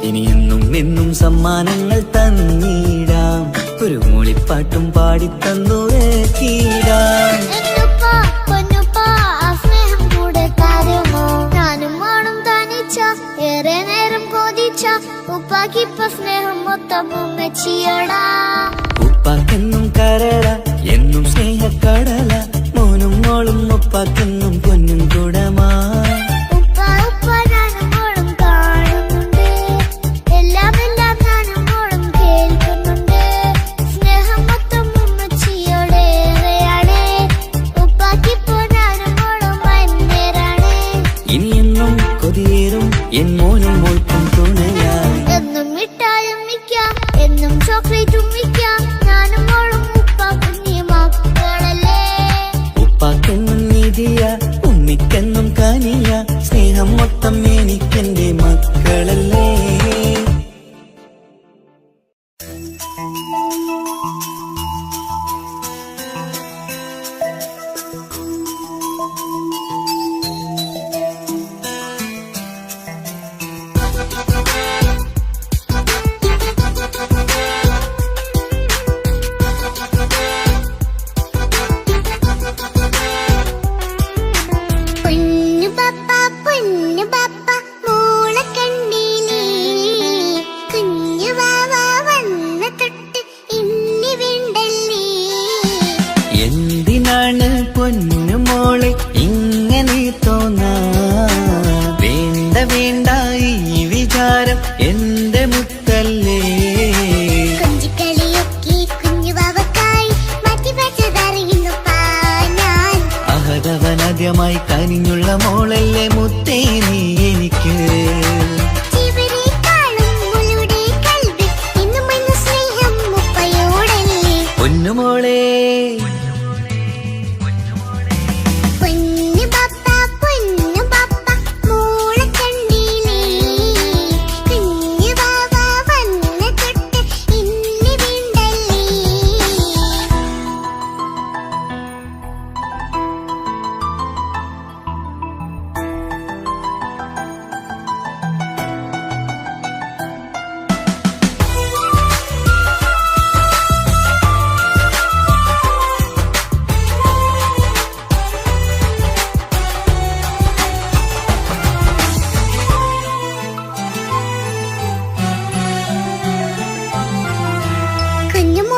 ഇനിയെന്നും എന്നും സമ്മാനങ്ങൾ തന്നീടാം, ഒരു മൂളിപ്പാട്ടും പാടിത്തന്നുകീടാം. എന്നുപ്പ പൊന്നുപ്പ ആ സ്നേഹം കൂടെ തരുമോ, ഞാനും മോളും തനിച്ച ഏറെ നേരം കൊതിച്ച ഉപ്പാക്കിപ്പ സ്നേഹം മൊത്തം ഉമ്മച്ചിയോടാ. ഉപ്പാക്കെന്നും കരള എന്നും സ്നേഹക്കടല മോനും മോളും ഉപ്പാക്കെന്നും പൊന്നും കുടമാ. ഉപ്പ ഉപ്പ ഞാനും മോളും കാണുന്നുണ്ട്, എല്ലാം എല്ലാം ഞാനും മോളും കേൾക്കുന്നുണ്ട്. സ്നേഹം മൊത്തം ഉമ്മച്ചിയോടേറെയാണ്, ഉപ്പാക്കിപ്പോ ഞാനും മോളും അന്യരാണ്. ഇനിയെന്നും കൊതിയേറും എൻ മോനും മോൾക്കും തുണയായി. എന്നും മിഠായും വിൽക്കാം, എന്നും ചോക്ലേറ്റും വിൽക്കാം, ഞാനും മോളും ഉപ്പാക്കും നീ മക്കളല്ലേ. ഉപ്പാക്കെന്നും നീതിയ ഉമ്മിക്കെന്നും കനിയ സ്നേഹം മൊത്തം എനിക്കെന്റെ മക്കളല്ലേ. പൊന്നു പപ്പ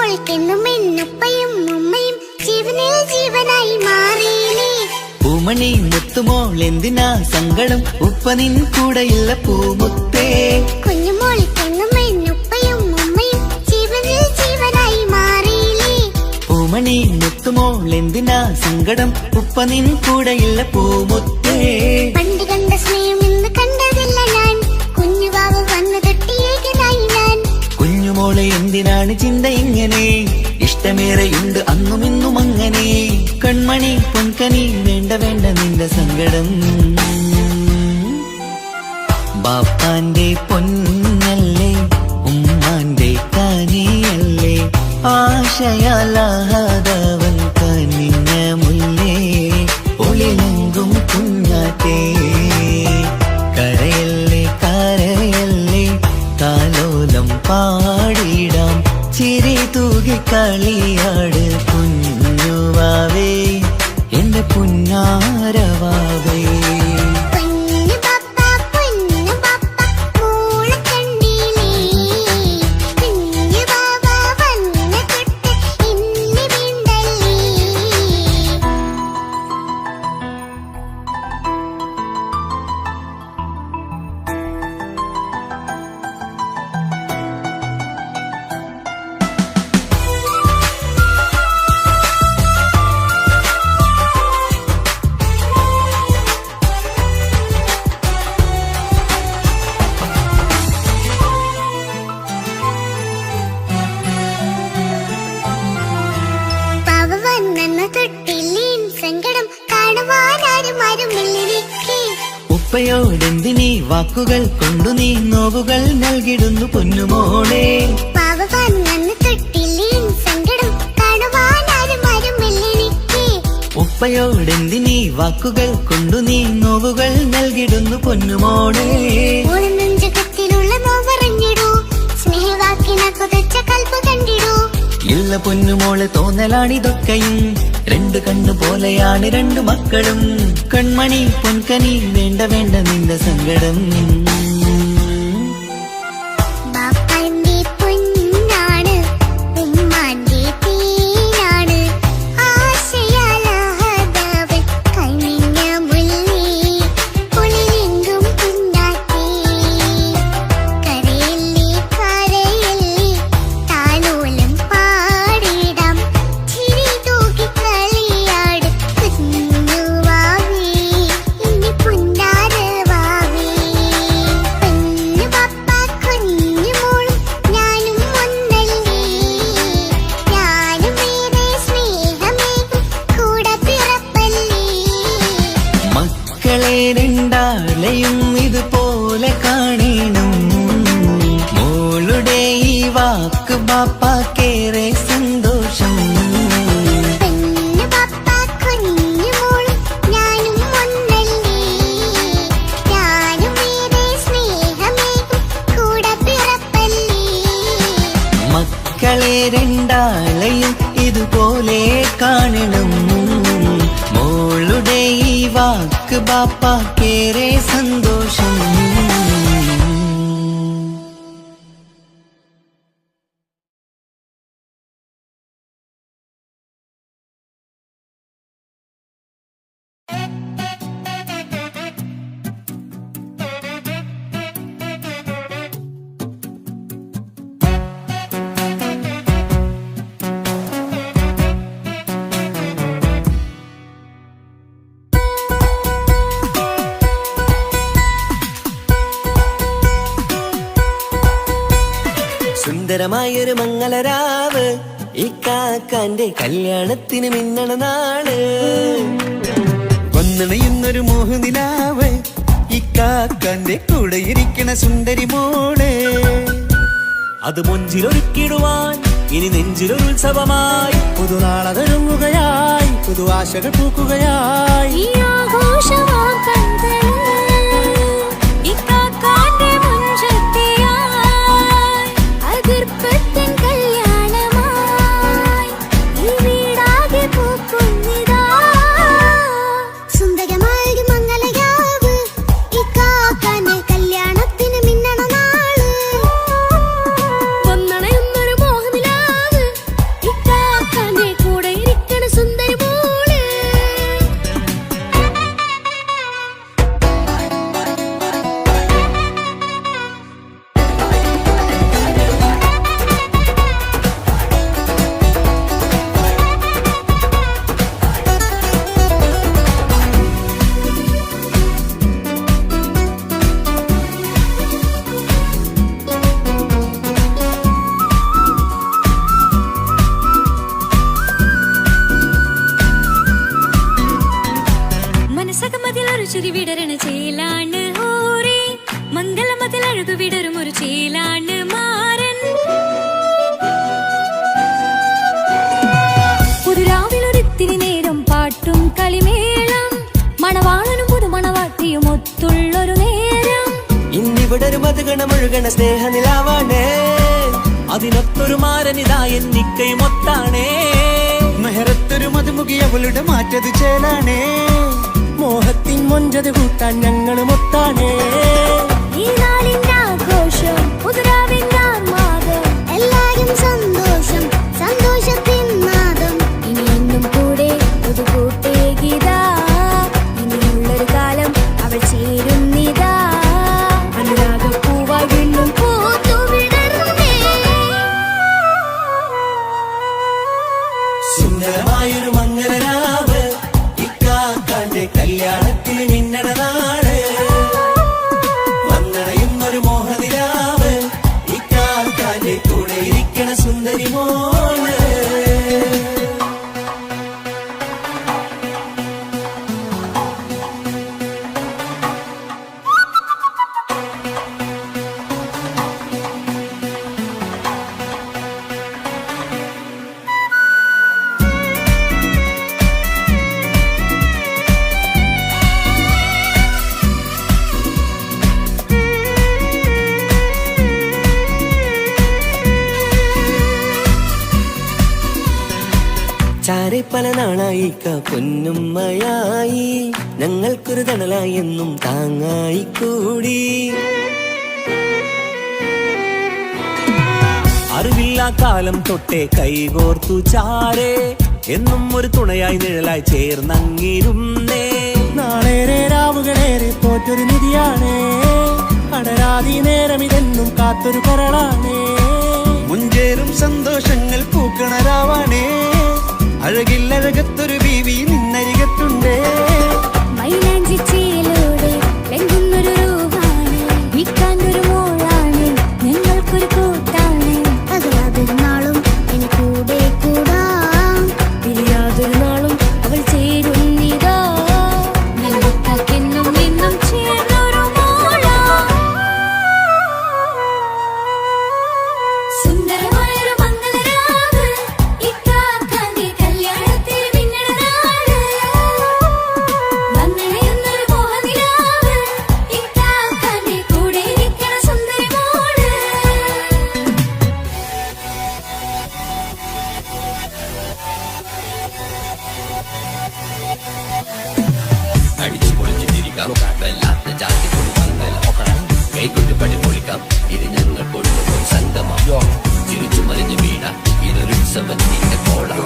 മോൾക്കെന്നും എന്നുപ്പയും ഉമ്മയും ജീവനിൽ ജീവനായി മാറിയില്ലേ. പൂമണി മുത്തുമോൾ എന്തിനാ സങ്കടം, ഉപ്പ നിൻ കൂടെയില്ല പൂമുത്തേ. കുഞ്ഞുമോൾക്കെന്നും എന്നുപ്പയും ഉമ്മയും ജീവനിൽ ജീവനായി മാറിയില്ലേ. പൂമണി മുത്തുമോൾ എന്തിനാ സങ്കടം, ഉപ്പ നിൻ കൂടെയില്ല പൂമുത്തേ. പണ്ട് കണ്ട സ്നേഹം ഇന്ന് കണ്ടതില്ല ഞാൻ, കുഞ്ഞുവാവ് വന്നു തൊട്ടിയേകനായി ഞാൻ. കുഞ്ഞുമോളെ എന്തിനാണ് ചിന്ത ഇങ്ങനെ, ഇഷ്ടമേറെയുണ്ട് അന്നും ഇന്നും അങ്ങനെ. കൺമണി പൊൻകനി വേണ്ട വേണ്ട നിന്റെ സങ്കടം. ബാപ്പാന്റെ പൊന്നല്ലേ ഉമ്മാന്റെ കനിയല്ലേ, ആശയാലാഹതവൻ കനിഞ്ഞ മുല്ലേ. ഒളിലെങ്കും കുഞ്ഞാറ്റേ കരയല്ലേ കരയല്ലേ, താലോലം പാടിടാം ചിരി തൂകി കളിയാട്. കുഞ്ഞുവാവേ എന്റെ പുന്നാരവാവേ. പൊന്നു പപ്പ മോളെ കണ്ടില്ലേ, കുഞ്ഞു ബാബ വന്ന തൊട്ട് ഇന്ന് വീണ്ടല്ലേ. പാവ വന്നെന്ന തൊട്ടില്ലേൻ സങ്കടം കാണുവാനാരും ആരുമില്ലിരിക്കേ. ഉപ്പയോടെന്തിനീ വാക്കുകൾ കൊണ്ടു നീ നോവുകൾ നൽകിടുന്നു പൊന്നുമോളെ. പാവ വന്നെന്ന തൊട്ടില്ലേൻ സങ്കടം കാണുവാനാരും ആരുമില്ലിരിക്കേ. ഉപ്പയോടെന്തിനീ വാക്കുകൾ കൊണ്ടു നീ നോവുകൾ നൽകിടുന്നു പൊന്നുമോളെ. ഓള് നെഞ്ചകത്തിലുള്ള നോവറിഞ്ഞിടൂ, സ്നേഹവാക്കിന കൊതച്ച കൽപ്പ് കണ്ടിടൂ. ഇല്ല പൊന്നുമോളെ തോന്നലാണിതൊക്കെയും, രണ്ടു കണ്ണു പോലെയാണ് രണ്ടു മക്കളും. കൺമണി പൊൻകനി വേണ്ട വേണ്ട നിന്റെ സങ്കടം. ബാപ്പാന്റെ പൊന്നാണ് ഉമ്മാന്റെ തീനാണ്, ആശയാലാഹതവൻ കനിഞ്ഞ മുല്ലേ. ഒളിലെങ്കും കുഞ്ഞാറ്റേ കരയല്ലേ കരയല്ലേ, താലോലം പാടിടാം ചിരി തൂകി കളിയാട്. കുഞ്ഞുവാവേ എന്റെ പുന്നാരവാവേ. പൊന്നു പപ്പ കുഞ്ഞുമോളും ഞാനും ഒന്നല്ലേ, ഞാനും ഏറെ സ്നേഹമേകും കൂടെ പിറപ്പല്ലേ. മക്കളെ രണ്ടാളെയും ഇതുപോലെ കാണണം, മോളുടെ ഈ വാക്ക് ബാപ്പാക്കേറെ സന്തോഷം. പൊന്നു പപ്പ കുഞ്ഞുമോളും ഞാനും ഒന്നല്ലേ, ഞാനും ഏറെ സ്നേഹമേകും കൂടെ പിറപ്പല്ലേ. മക്കളെ രണ്ടാളെയും ഇതുപോലെ കാണണം, മോളുടെ ഈ വാക്ക് ബാപ്പാക്കേറെ സന്തോഷം. സുന്ദരമായൊരു മംഗളരാവ്, ഈ കാക്കാന്റെ കല്യാണത്തിന് മിന്നണ നാള്. വന്നണയുന്നൊരു മോഹനിലാവ്, ഈ കാക്കാന്റെ കൂടെ ഇരിക്കണ സുന്ദരി മോള്. അത് മൊഞ്ചിലൊരുക്കിടുവാൻ ഇനി നെഞ്ചിലൊരു ഉത്സവമായി, പുതുനാളതൊരുങ്ങുകയായി, പുതുവാശകൾ പൂക്കുകയായി. ഈ ആഘോഷമാക്കന്തല് ഇക്കാക്കാന്റെ മുൻചെത്തിയായി, അതിർപ്പത്തിൻ കല്യാണമായി ഈ വീടാകെ പൂക്കുന്നിതാ. സുന്ദരമായൊരു മംഗളരാവ്, ഈ കാക്കാന്റെ കല്യാണത്തിന് മിന്നണ നാള്. വന്നണയുന്നൊരു മോഹനിലാവ്, ചേലാണ് മാരൻ. പുതുരാവിലൊരിത്തിരി നേരം പാട്ടും കളിമേളം, മണവാളനും പുതുമണവാട്ടിയും ഒത്തുള്ളൊരു നേരം. ഇന്നിവിടെ ഒരു മധുഗണമൊഴുകണ സ്നേഹനിലാവാണേ, അതിനൊത്തൊരു മാരനിതാ എന്നിക്കൈമൊത്താണേ. മെഹറത്തൊരു മധുമുഖി അവളുടെ മാറ്റത് ചേലാണേ, മോഹത്തിൻ മൊഞ്ചത് കൂട്ടാൻ ഞങ്ങളും ഒത്താണേ. ഈ നാളിന്റെ ആഘോഷം പുതുരാവിന്റെ ആർമാദം, എല്ലാരും സന്തോഷം സന്തോഷത്തിൻ നാദം. ഇനി എന്നും കൂടെ പുതുകൂട്ടേ ഗീതാ, ഇനിയുള്ളൊരു കാലം അവൾ ചേരുന്നിതാ. അനുരാഗപ്പൂവായി വീണ്ടും പൂത്തുവിടരുന്നേ. സുന്ദരമായൊരു മംഗളരാവ്, ഇക്കാക്കാന്റെ കല്യാണത്തിന് മിന്നണ നാട്. വന്നണയുന്നൊരു മോഹനിലാവ്, ഇക്കാക്കാന്റെ കൂടെ ഇരിക്കണ സുന്ദരി മോള്. ചാരെ പല നാളായി പൊന്നുമ്മയായി, ഞങ്ങൾക്കൊരു തണലായി എന്നും താങ്ങായി കൂടി. അറിവില്ലാ കാലം തൊട്ടേ കൈകോർത്തു ചാരേ, എന്നും ഒരു തുണയായി നിഴലായി ചേർന്നങ്ങിരുന്നേ. നാളേറെ രാവുകളേറെ തോറ്റൊരു നിധിയാണേ, അടരാതി നേരം ഇതെന്നും കാത്തൊരു കരളാണേ. മുഞ്ചേറും സന്തോഷങ്ങൾ പൂക്കണരാവാണേ, അഴകില്ലഴകത്തൊരു ബീവി നിന്നരികത്തുണ്ടേ. മൈലാഞ്ചിച്ചേലോടെ ലംഘുന്നൊരു രൂപാണ്, വിക്കാനൊരു മോളാണ്, ഞങ്ങൾക്കൊരു കൂട്ടാണ്. അതൊരു നാളും ഇനി കൂടെ കൂടാം, പിരിയാതൊരു നാളും അവൾ ചേരുന്നിതാ. ഞങ്ങൾക്കെന്നും എന്നും ചേർന്നൊരു മോളാ. സുന്ദരമായൊരു മംഗളരാവ്, ഇക്കാക്കാന്റെ കല്യാണത്തിൽ മിന്നണ നാട്. വന്നണയുന്നൊരു മോഹനിലാവ്, ഇക്കാക്കാന്റെ കൂടെ ഇരിക്കണ സുന്ദരി മോള്. അടിച്ചു പൊളിച്ചിട്ടിരിക്കാം, വല്ലാത്ത ജാതി പൊളി മംഗലം. കൈകൊട്ട് പടി പൊളിക്കാം, ഇത് ഞങ്ങൾ കൊണ്ടുപോയി സംഗമം. ചിരിച്ചു മറിഞ്ഞു വീണ ഇതൊരു ഉത്സവത്തിന്റെ കോളം.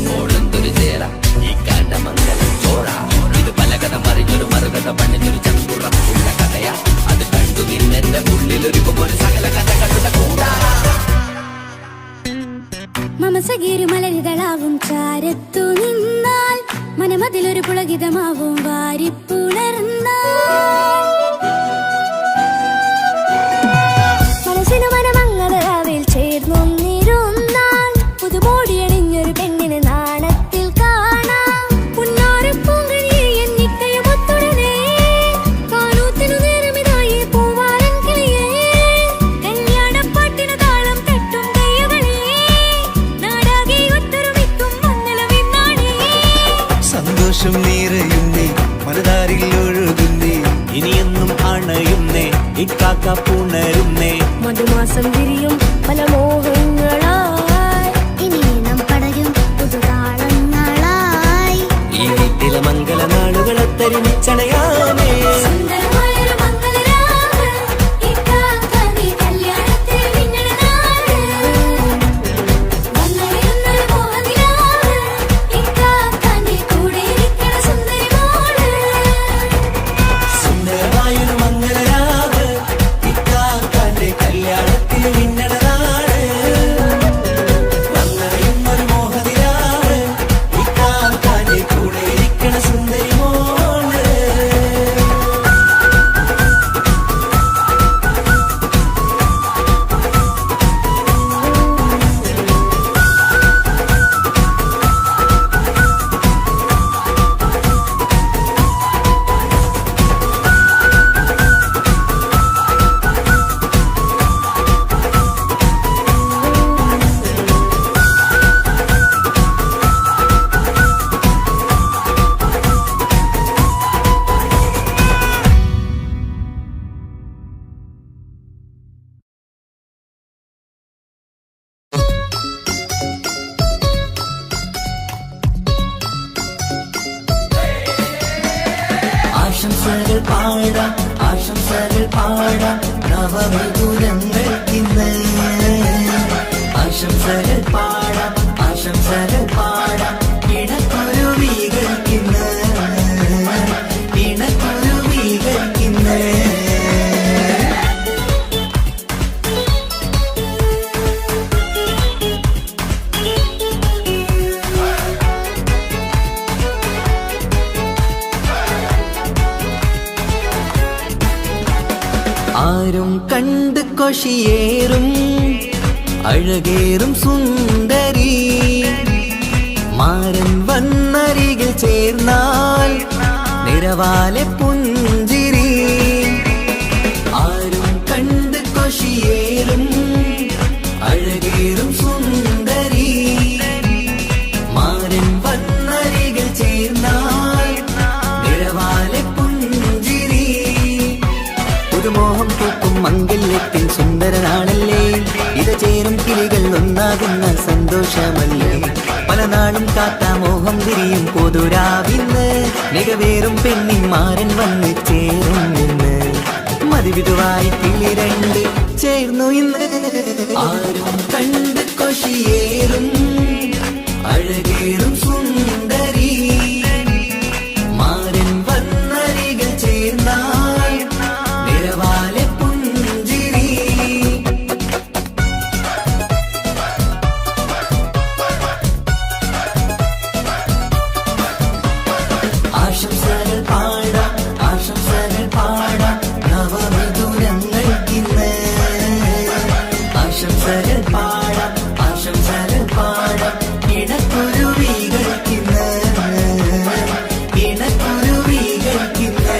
കോളന്തൊരു ചേര ഈ കാണ്ട മംഗലം ചോറ. ഇത് പലകഥ മറിഞ്ഞൊരു മറുകഥ പണിഞ്ഞൊരു ചങ്കുറപ്പുള്ള കഥയാ. അത് കണ്ടു നിന്നെന്റെ ഉള്ളിലൊരുക്കുമൊരു സകല കഥ കണ്ട കൂടാ. മമസകീരു മലരിതളാവും ചാരത്തു നിന്നാൽ, മനമതിലൊരു പുളകിതമാവും വാരിപ്പുണർന്നാൽ. മനസ്സിനു മനമംഗളരാവിൽ ചേർന്നൊന്നിരുന്നാൽ, പുതുമോടിയണിഞ്ഞൊരു പെണ്ണിന് നാണത്തിൽ കാണാം. പുന്നാരപ്പൂങ്കനിയെ എന്നിക്കയുമൊത്തുടനെ, കാനൂത്തിനു നേരമിതായി പൂവാലൻ കിളിയേ. കല്യാണപ്പാട്ടിനു താളം തട്ടും കയ്യുകളേ, നാടാകെ ഒത്തൊരുമിക്കും മംഗളമെന്നാണേ. സന്തോഷം നിറയുന്നേ, മനതാരിൽ ഒഴുകുന്നേ, ഇനിയെന്നും അണയുന്നേ, ഇക്കാക്ക പുണരുന്നേ. മധുമാസം വിരിയും പല മോഹങ്ങളായി, ഇനി നാം പടരും പുതുതാളങ്ങളായി. ഈ വീട്ടിലെ മംഗളനാളുകളൊത്തരിമിച്ചണയാമേ. സുന്ദരമായൊരു മംഗളരാവ്, ഇക്കാക്കാന്റെ കല്യാണത്തിൽ മിന്നണ നാട്. വന്നണയുന്നൊരു മോഹനിലാവ്, ഇക്കാക്കാന്റെ കൂടെ ഇരിക്കണ സുന്ദരി മോള്. സുന്ദരമായൊരു മംഗളരാവ്, ഇക്കാക്കാന്റെ കല്യാണത്തിന് മിന്നണ നാട്. വന്നണയുന്നൊരു മോഹനിലാവ്, ഇക്കാക്കാന്റെ കൂടെ ഇരിക്കണ സുന്ദരി മോള്. ആശംസകൾ പാടാം നവമിഥുനങ്ങൾക്കിന്ന്. ആശംസകൾ പാടാം ആശംസകൾ പാടാം ഇണക്കുരുവികൾക്കിന്ന് ഇണക്കുരുവികൾക്കിന്ന്. ആരും കണ്ട് കൊഷിയേറും അഴകേറും സുന്ദരി മാരൻ വന്നരികിൽ ചേർന്നാൽ നിറവാലെ പുഞ്ചിരി. ആരും കണ്ട് കൊഷിയേറും അഴകേറും സുന്ദരി മാരൻ വന്നരികിൽ ചേർന്നാൽ നിറവാലെ പുഞ്ചിരി. പുതുമോഹം പൂക്കും മംഗല്യത്തിൻ സുന്ദരനാണല്ലേ, ഇത് ചേരും കിളികൾ ഒന്നാകുന്ന സന്തോഷമല്ലേ. പല നാളും കാത്ത മോഹം തിരിയും പൊതുരാവിന്ന് മികവേറും പെണ്ണിന്മാരൻ വന്ന് ചേരും ഇന്ന്. മതിവിധുവായി കിളി രണ്ട് ചേർന്നു ഇന്ന്. ആരും കണ്ട് കൊഷിയേറും അഴകേറും സുന്ദരി മാരൻ വന്നരികിൽ ചേർന്നാൽ നിറവാലെ പുഞ്ചിരി. ആശംസകൾ പാടാം ആശംസകൾ പാടാം നവമിഥുനങ്ങൾക്കിന്ന്. ആശംസകൾ പാടാം ആശംസകൾ പാടാം ഇണക്കുരുവികൾക്കിന്ന് ഇണക്കുരുവികൾക്കിന്ന്.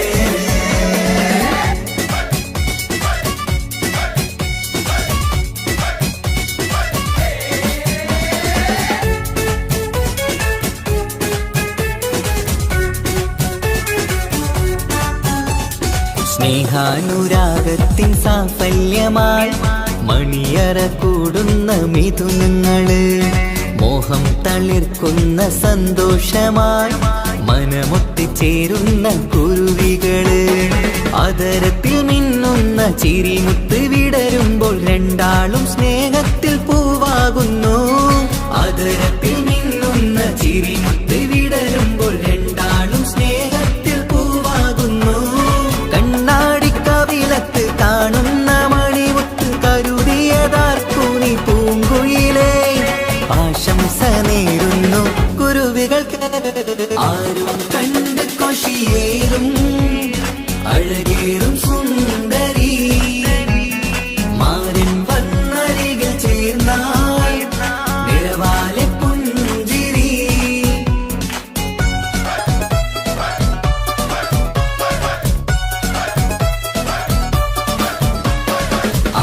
സ്നേഹാനുരാഗത്തിൻ സാഫല്യമായി മണിയറ കൂടുന്ന മിഥുനങ്ങള് മോഹം തളിർക്കുന്ന സന്തോഷമായി മനമൊത്തിച്ചേരുന്ന കുരുവികള്. അതരത്തിൽ മിന്നുന്ന ചിരിമുത്ത് വിടരുമ്പോൾ രണ്ടാളും സ്നേഹത്തിൽ പൂവാകുന്നു. അതരത്തിൽ മിന്നുന്ന ചിരിമുത്ത് വിടരുമ്പോൾ രണ്ടാളും സ്നേഹത്തിൽ പൂവാകുന്നു. കണ്ണാടിക്കവിലത്ത് കാണുന്ന മണിമുത്ത് കരുതിയതാർക്കൂനി പൂങ്കുയിലേ. ആശംസ നേരുന്നു കുരുവികൾക്ക്. ആരും കണ്ട് കൊഷിയേറും അഴകേറും സുന്ദരി മാരൻ വന്നരികിൽ ചേർന്നാൽ നിറവാലെ പുഞ്ചിരി.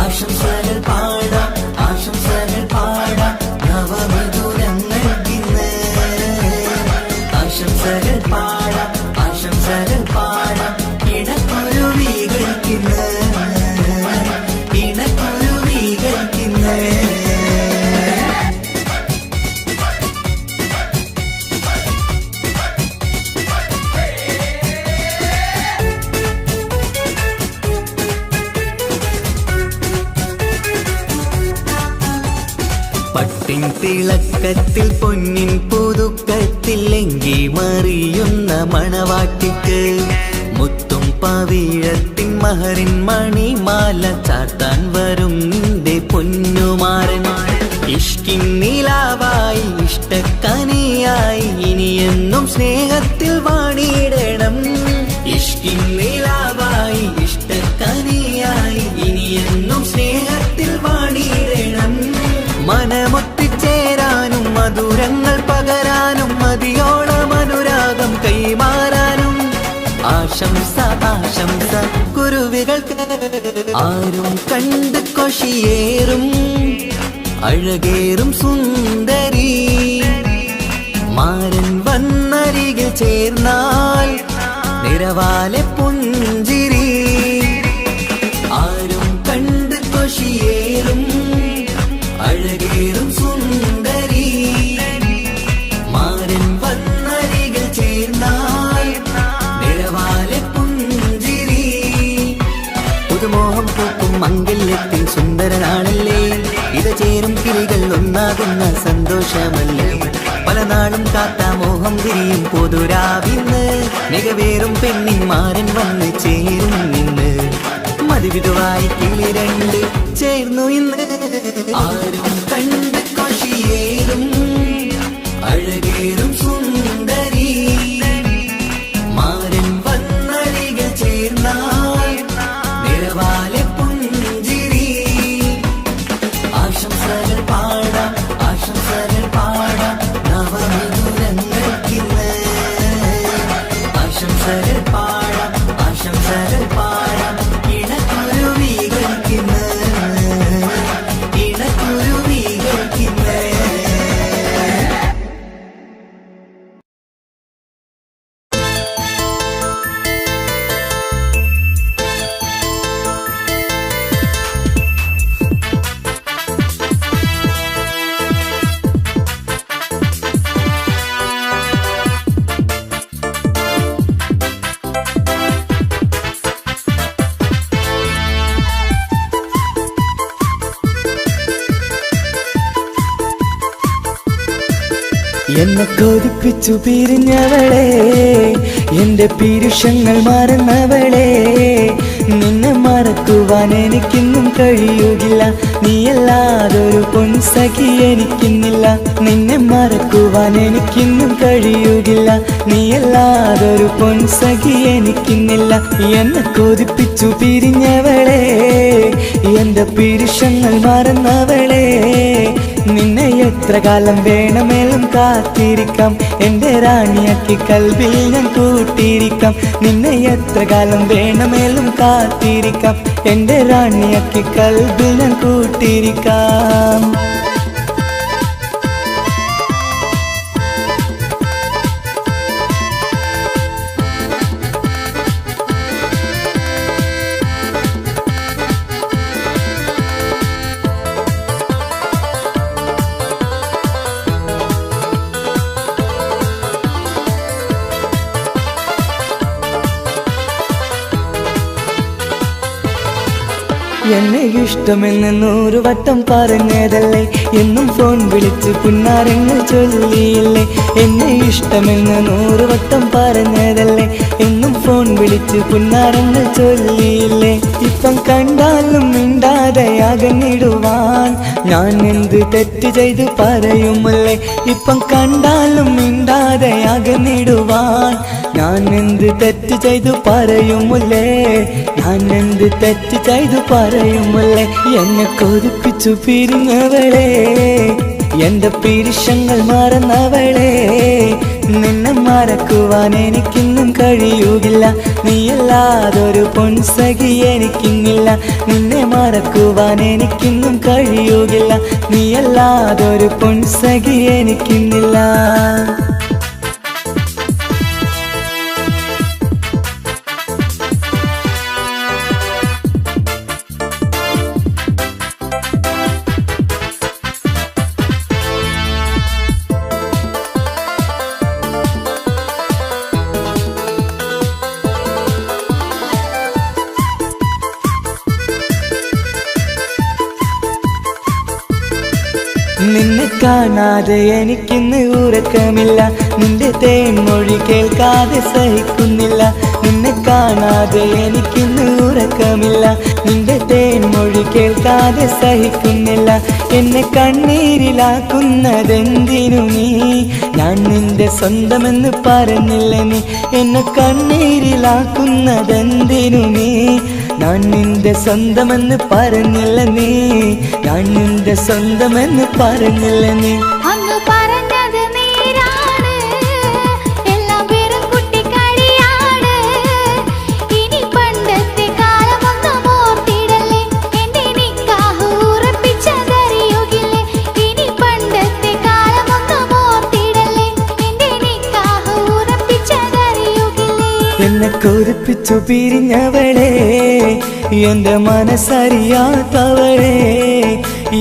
ആശംസകൾ പാടാം ആശംസകൾ പാടാം നവമിഥുനങ്ങൾക്കിന്ന്. ആശംസകൾ പാടാം ആശംസകൾ പാടാം ഇണക്കുരുവികൾക്കിന്ന് ഇണക്കുരുവികൾക്കിന്ന്. പട്ടിൻ തിളക്കത്തിൽ പൊന്നിൻ പുതുക്കത്തിൽ എങ്കി മറിയുന്ന മണവാട്ടിക്ക് മുത്തും പവിഴത്തിൻ മഹറിൻ മണിമാല ചാർത്താൻ വരും നിന്റെ പൊന്നുമാരൻ. ഇഷ്കിൻ നിലാവായി ഇഷ്ടക്കനിയായി ഇനിയെന്നും സ്നേഹത്തിൽ വാണിയിടണം. ഇഷ്കിൻ നിലാവായി ഇഷ്ടക്കനിയായി ഇനിയെന്നും സ്നേഹത്തിൽ വാണിയിടണം. മനമൊത്തിച്ചേരാനും മധുരങ്ങൾ പകരാനും മതിയോളം അനുരാഗം കൈമാറാനും ആശംസ ആശംസ കുരുവികൾക്ക്. ആരും കണ്ട് കൊഷിയേറും അഴകേറും സുന്ദരി മാരൻ വന്നരികിൽ ചേർന്നാൽ നിറവാലെ പുഞ്ചിരി. ആരും കണ്ട് കൊഷിയേറും അഴകേറും സുന്ദരി മാരൻ വന്നരികിൽ ചേർന്നാൽ നിറവാലെ പുഞ്ചിരി. മംഗല്യത്തിൻ സുന്ദരനാണല്ലേ ഇത് ചേരും കിളികൾ ഒന്നാകുന്ന സന്തോഷമല്ലേ പല നാളും കാത്ത മോഹം തിരിയും പൊതുരാവിന്ന് മികവേറും പെണ്ണിൻ മാരൻ വന്ന് ചേരും നിന്ന് മതിവിധുവായി കിളി രണ്ട് ചേർന്നു ഇന്ന് ആരും കണ്ട് കൊഷിയേറും അഴകേറും സുന്ദരി മാരൻ വന്നരിക ചേർന്നാൽ നിറവാലെ പുഞ്ചിരി ആശംസകൾ പാടാം നവമധുരങ്ങൾക്കിന്ന് ആശംസകൾ പാടാം ഇണക്കുരുവികൾക്കിന്ന് എന്നെ കൊതിപ്പിച്ചു പിരിഞ്ഞവളെ എന്റെ പീരുഷങ്ങൾ മറന്നവളെ നിന്നെ മറക്കുവാൻ എനിക്കിന്നും കഴിയുകില്ല നീയല്ലാതൊരു പൊൻസഖി എനിക്കിന്നില്ല നിന്നെ മറക്കുവാൻ എനിക്കിന്നും കഴിയുകില്ല നീയല്ലാതൊരു പൊൻസഖി എനിക്കിന്നില്ല എന്നെ കൊതിപ്പിച്ചു പിരിഞ്ഞവളെ എന്റെ പീരുഷങ്ങൾ മറന്നവളെ നിന്നെ എത്ര കാലം വേണമെങ്കിലും കാത്തിരിക്കാം എന്റെ റാണിയാക്കി കൽവിൽ ഞാൻ കൂട്ടിയിരിക്കാം നിന്നെ എത്ര കാലം വേണമെങ്കിലും കാത്തിരിക്കാം എന്റെ റാണിയാക്കി കൽവിൽ ഞാൻ കൂട്ടിയിരിക്കാം എന്നെ ഇഷ്ടമെന്ന് 100 വട്ടം പറഞ്ഞതല്ലേ എന്നും ഫോൺ വിളിച്ച് പുന്നാരങ്ങൾ ചൊല്ലിയില്ലേ എന്നെ ഇഷ്ടമെന്ന് 100 വട്ടം പറഞ്ഞതല്ലേ എന്നും ഫോൺ വിളിച്ച് പുന്നാരങ്ങൾ ചൊല്ലിയില്ലേ ഇപ്പം കണ്ടാലും മിണ്ടാതെ അകന്നിടുവാൻ ഞാൻ എന്ത് തെറ്റ് ചെയ്ത് പറയുമല്ലേ ഇപ്പം കണ്ടാലും മിണ്ടാതെ അകന്നിടുവാൻ ഞാൻ എന്ത് തെറ്റ് ചെയ്തു പറയുമല്ലേ ഞാൻ എന്ത് തെറ്റ് ചെയ്തു പറയുമല്ലേ എന്നെ കൊതിപ്പിച്ചു പിരിഞ്ഞവളെ എന്റെ പീരുഷങ്ങൾ മറന്നവളെ നിന്നെ മറക്കുവാൻ എനിക്കിന്നും കഴിയുകില്ല നീയല്ലാതൊരു പൊൻസഖി എനിക്കിന്നില്ല നിന്നെ മറക്കുവാൻ എനിക്കിന്നും കഴിയുകില്ല നീയല്ലാതൊരു പൊൻസഖി എനിക്കിന്നില്ല നിന്നെ കാണാതെ എനിക്കിന്ന് ഉറക്കമില്ല നിന്റെ തേൻമൊഴി കേൾക്കാതെ സഹിക്കുന്നില്ല നിന്നെ കാണാതെ എനിക്കിന്ന് ഉറക്കമില്ല നിന്റെ തേൻമൊഴി കേൾക്കാതെ സഹിക്കുന്നില്ല എന്നെ കണ്ണീരിലാക്കുന്നതെന്തിനു നീ ഞാൻ നിന്റെ സ്വന്തമെന്ന് പറഞ്ഞില്ല നീ എന്നെ കണ്ണീരിലാക്കുന്നതെന്തിനു നീ ഞാൻ നിന്റെ സ്വന്തമെന്ന് പറഞ്ഞില്ല നീ ഞാൻ നിന്റെ സ്വന്തമെന്ന് പറഞ്ഞില്ല നീ അങ്ങ് പറഞ്ഞത് നേരാണ് എല്ലാം വെറും കുട്ടിക്കളിയാണ് ഇനി പണ്ടത്തെ കാലമൊന്നും ഓർത്തിടല്ലേ എന്റെ നിക്കാഹ് ഉറപ്പിച്ചതറിയുകില്ലേ ഇനി പണ്ടത്തെ കാലമൊന്നും ഓർത്തിടല്ലേ എന്റെ നിക്കാഹ് ഉറപ്പിച്ചതറിയുകില്ലേ എന്നെ കൊതിപ്പിച്ചു പിരിഞ്ഞവളെ എന്റെ മനസ്സറിയാത്തവളെ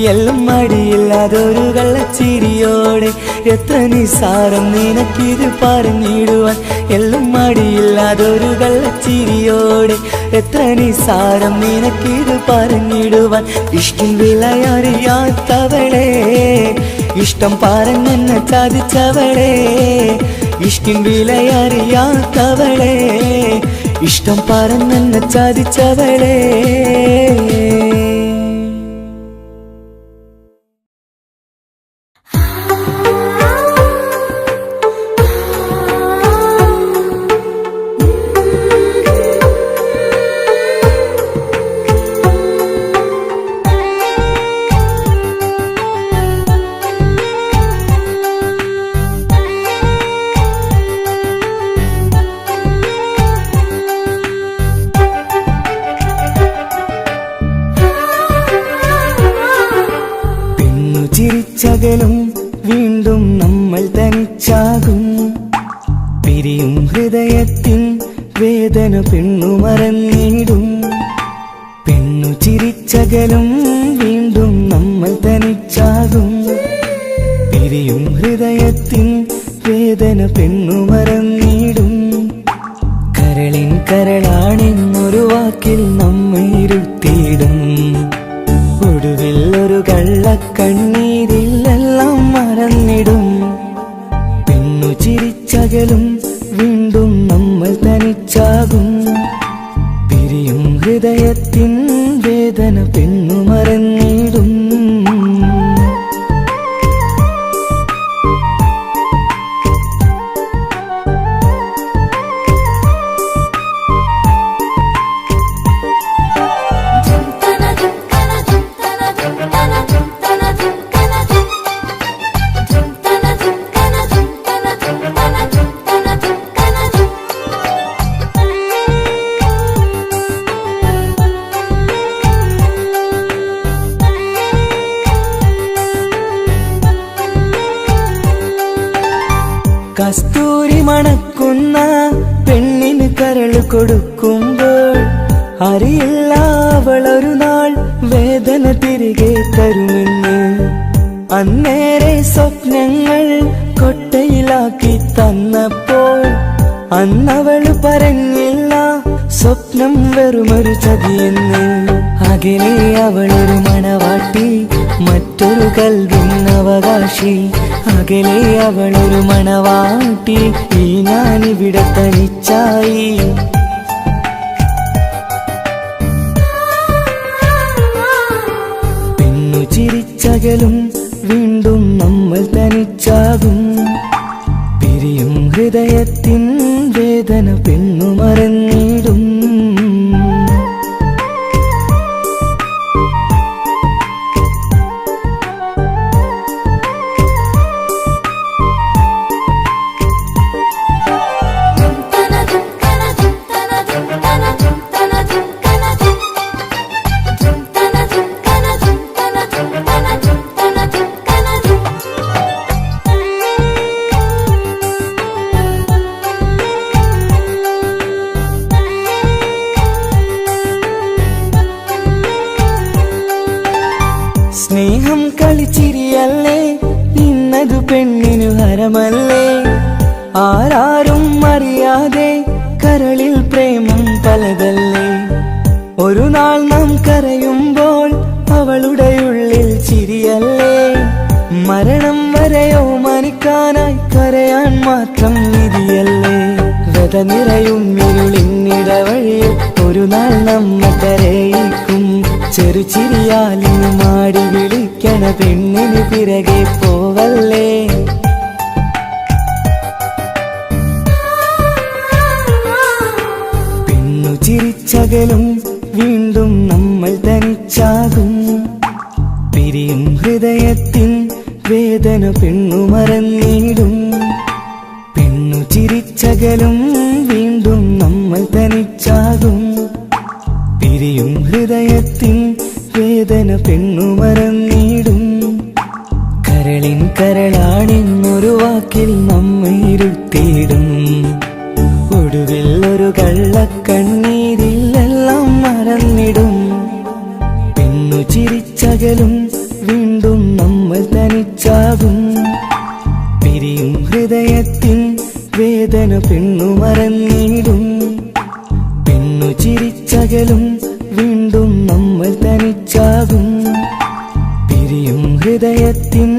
എല്ലാം മടിയില്ലാതൊരു കള്ളച്ചിരിയോടെ എത്ര നിസാരം നിനക്കിത് പറഞ്ഞിടുവാൻ എല്ലാം മടിയില്ലാതൊരു കള്ളച്ചിരിയോടെ എത്ര നിസാരം നിനക്കിത് പറഞ്ഞിടുവാൻ ഇഷ്ടം വിലയറിയാത്തവളെ ഇഷ്ടം പറഞ്ഞെന്നെ ചതിച്ചവളെ ഇഷ്ടം വിലയറിയാത്തവളെ ഇഷ്ടം പറഞ്ഞെന്നെ ചതിച്ചവളെ ചിരിച്ചകലും വീണ്ടും നമ്മൾ തനിച്ചാകും പിരിയും ഹൃദയത്തിൻ വേദന പെണ്ണു മറന്നിടും പെണ്ണു ചിരിച്ചകലും വീണ്ടും നമ്മൾ തനിച്ചാകും പിരിയും ഹൃദയത്തിൻ വേദന പെണ്ണു മറന്നിടും കരളിൻ കരളാണെന്നൊരു വാക്കിൽ നമ്മെ ഇരുത്തിയിടും ഒടുവിൽ ഒരു കള്ളക്കണ്ണീരിലെല്ലാം മറന്നിടും പെണ്ണു ചിരിച്ചകലും വീണ്ടും നമ്മൾ തനിച്ചാകും പിരിയും ഹൃദയത്തിൻ വേദന പെണ്ണു മറന്നിടും കസ്തൂരി മണക്കുന്ന പെണ്ണിന് കരള് കൊടുക്കുമ്പോൾ അറിയില്ല അവളൊരു നാൾ വേദന തിരികെ തരുമെന്ന് അന്നേരെ സ്വപ്നങ്ങൾ കൊട്ടയിലാക്കി തന്നപ്പോൾ അന്നവള് പറഞ്ഞില്ല സ്വപ്നം വെറുമൊരു ചതിയെന്ന് അകലെ അവളൊരു മണവാട്ടി മറ്റൊരു കൽവിൻ അവകാശി അകലെ അവളൊരു മണവാട്ടി ഈ ഞാനിവിടെ തനിച്ചായി പെണ്ണു ചിരിച്ചകലും വീണ്ടും നമ്മൾ തനിച്ചാകും പിരിയും ഹൃദയത്തിൻ വേദന പെണ്ണു മറന്നിടും സ്നേഹം കളിച്ചിരിയല്ലേ ഇന്നതു പെണ്ണിനു ഹരമല്ലേ ആരാരും അറിയാതെ കരളിൽ പ്രേമം പലതല്ലേ ഒരു നാൾ നാം കരയുമ്പോൾ അവളുടെ ഉള്ളിൽ ചിരിയല്ലേ മരണം വരെയോ മരിക്കാനായി കരയാൻ മാത്രം വിധിയല്ലേ വ്യത നിറയും ഇരുളിന്നിടവഴിയിൽ ഒരു നാൾ നമ്മ കരയിക്കും ചെറുചിരിയാലിന് മാടി വിളിക്കണ പെണ്ണിന് പിറകെ പോവല്ലേ പെണ്ണു ചിരിച്ചകലും വീണ്ടും നമ്മൾ തനിച്ചാകും പിരിയും ഹൃദയത്തിൻ വേദന പെണ്ണു മറന്നിടും പെണ്ണു ചിരിച്ചകലും വീണ്ടും നമ്മൾ തനിച്ചാകും പിരിയും ഹൃദയത്തിൻ വേദന പെണ്ണു മറന്നിടും കരളിൻ കരളാണെന്നൊരു വാക്കിൽ നമ്മെ ഇരുത്തിയിടും ഒടുവിൽ ഒരു കള്ളക്കണ്ണീരിലെല്ലാം മറന്നിടും പെണ്ണു ചിരിച്ചകലും തനിച്ചാകും പിരിയും ഹൃദയത്തിൻ